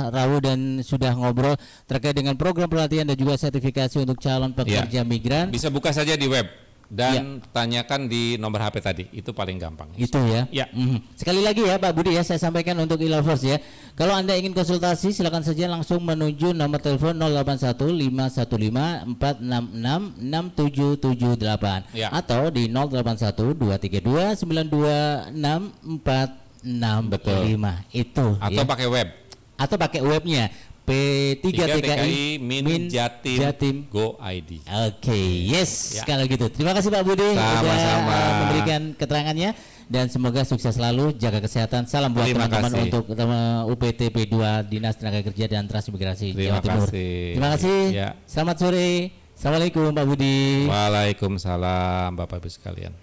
S1: rawuh dan sudah ngobrol terkait dengan program pelatihan dan juga sertifikasi untuk calon pekerja migran.
S2: Bisa buka saja di web dan tanyakan di nomor HP tadi, itu paling gampang.
S1: Itu ya.
S2: Ya.
S1: Sekali lagi ya Pak Budi ya, saya sampaikan untuk e-lovers ya. Kalau Anda ingin konsultasi silakan saja langsung menuju nomor telepon 08156156666778 atau di 081232926465.
S2: Betul.
S1: Itu
S2: atau
S1: ya.
S2: pakai web.
S1: Atau pakai webnya P3TKI
S2: Jatim Go ID.
S1: Oke, yes. Kalau gitu. Terima kasih Pak Budi
S2: Sama-sama
S1: sudah memberikan keterangannya dan semoga sukses selalu, jaga kesehatan. Salam buat teman-teman untuk UPTP 2 Dinas Tenaga Kerja dan Transmigrasi Jawa Timur. Terima kasih. Ya. Selamat sore. Assalamualaikum Pak Budi.
S2: Waalaikumsalam Bapak Ibu sekalian.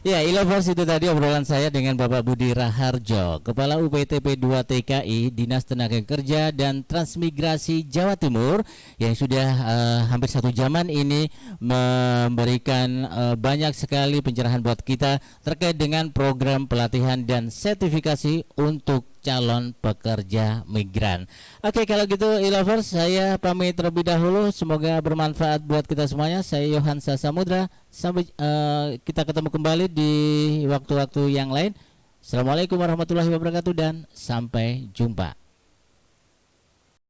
S1: Ya, e-lovers itu tadi obrolan saya dengan Bapak Budi Raharjo, Kepala UPTP 2 TKI Dinas Tenaga Kerja dan Transmigrasi Jawa Timur yang sudah hampir 1 jaman ini memberikan banyak sekali pencerahan buat kita terkait dengan program pelatihan dan sertifikasi untuk calon pekerja migran. Oke, kalau gitu e-lovers saya pamit terlebih dahulu, semoga bermanfaat buat kita semuanya. Saya Yohansa Samudra, sampai kita ketemu kembali di waktu-waktu yang lain. Assalamualaikum warahmatullahi wabarakatuh dan sampai jumpa.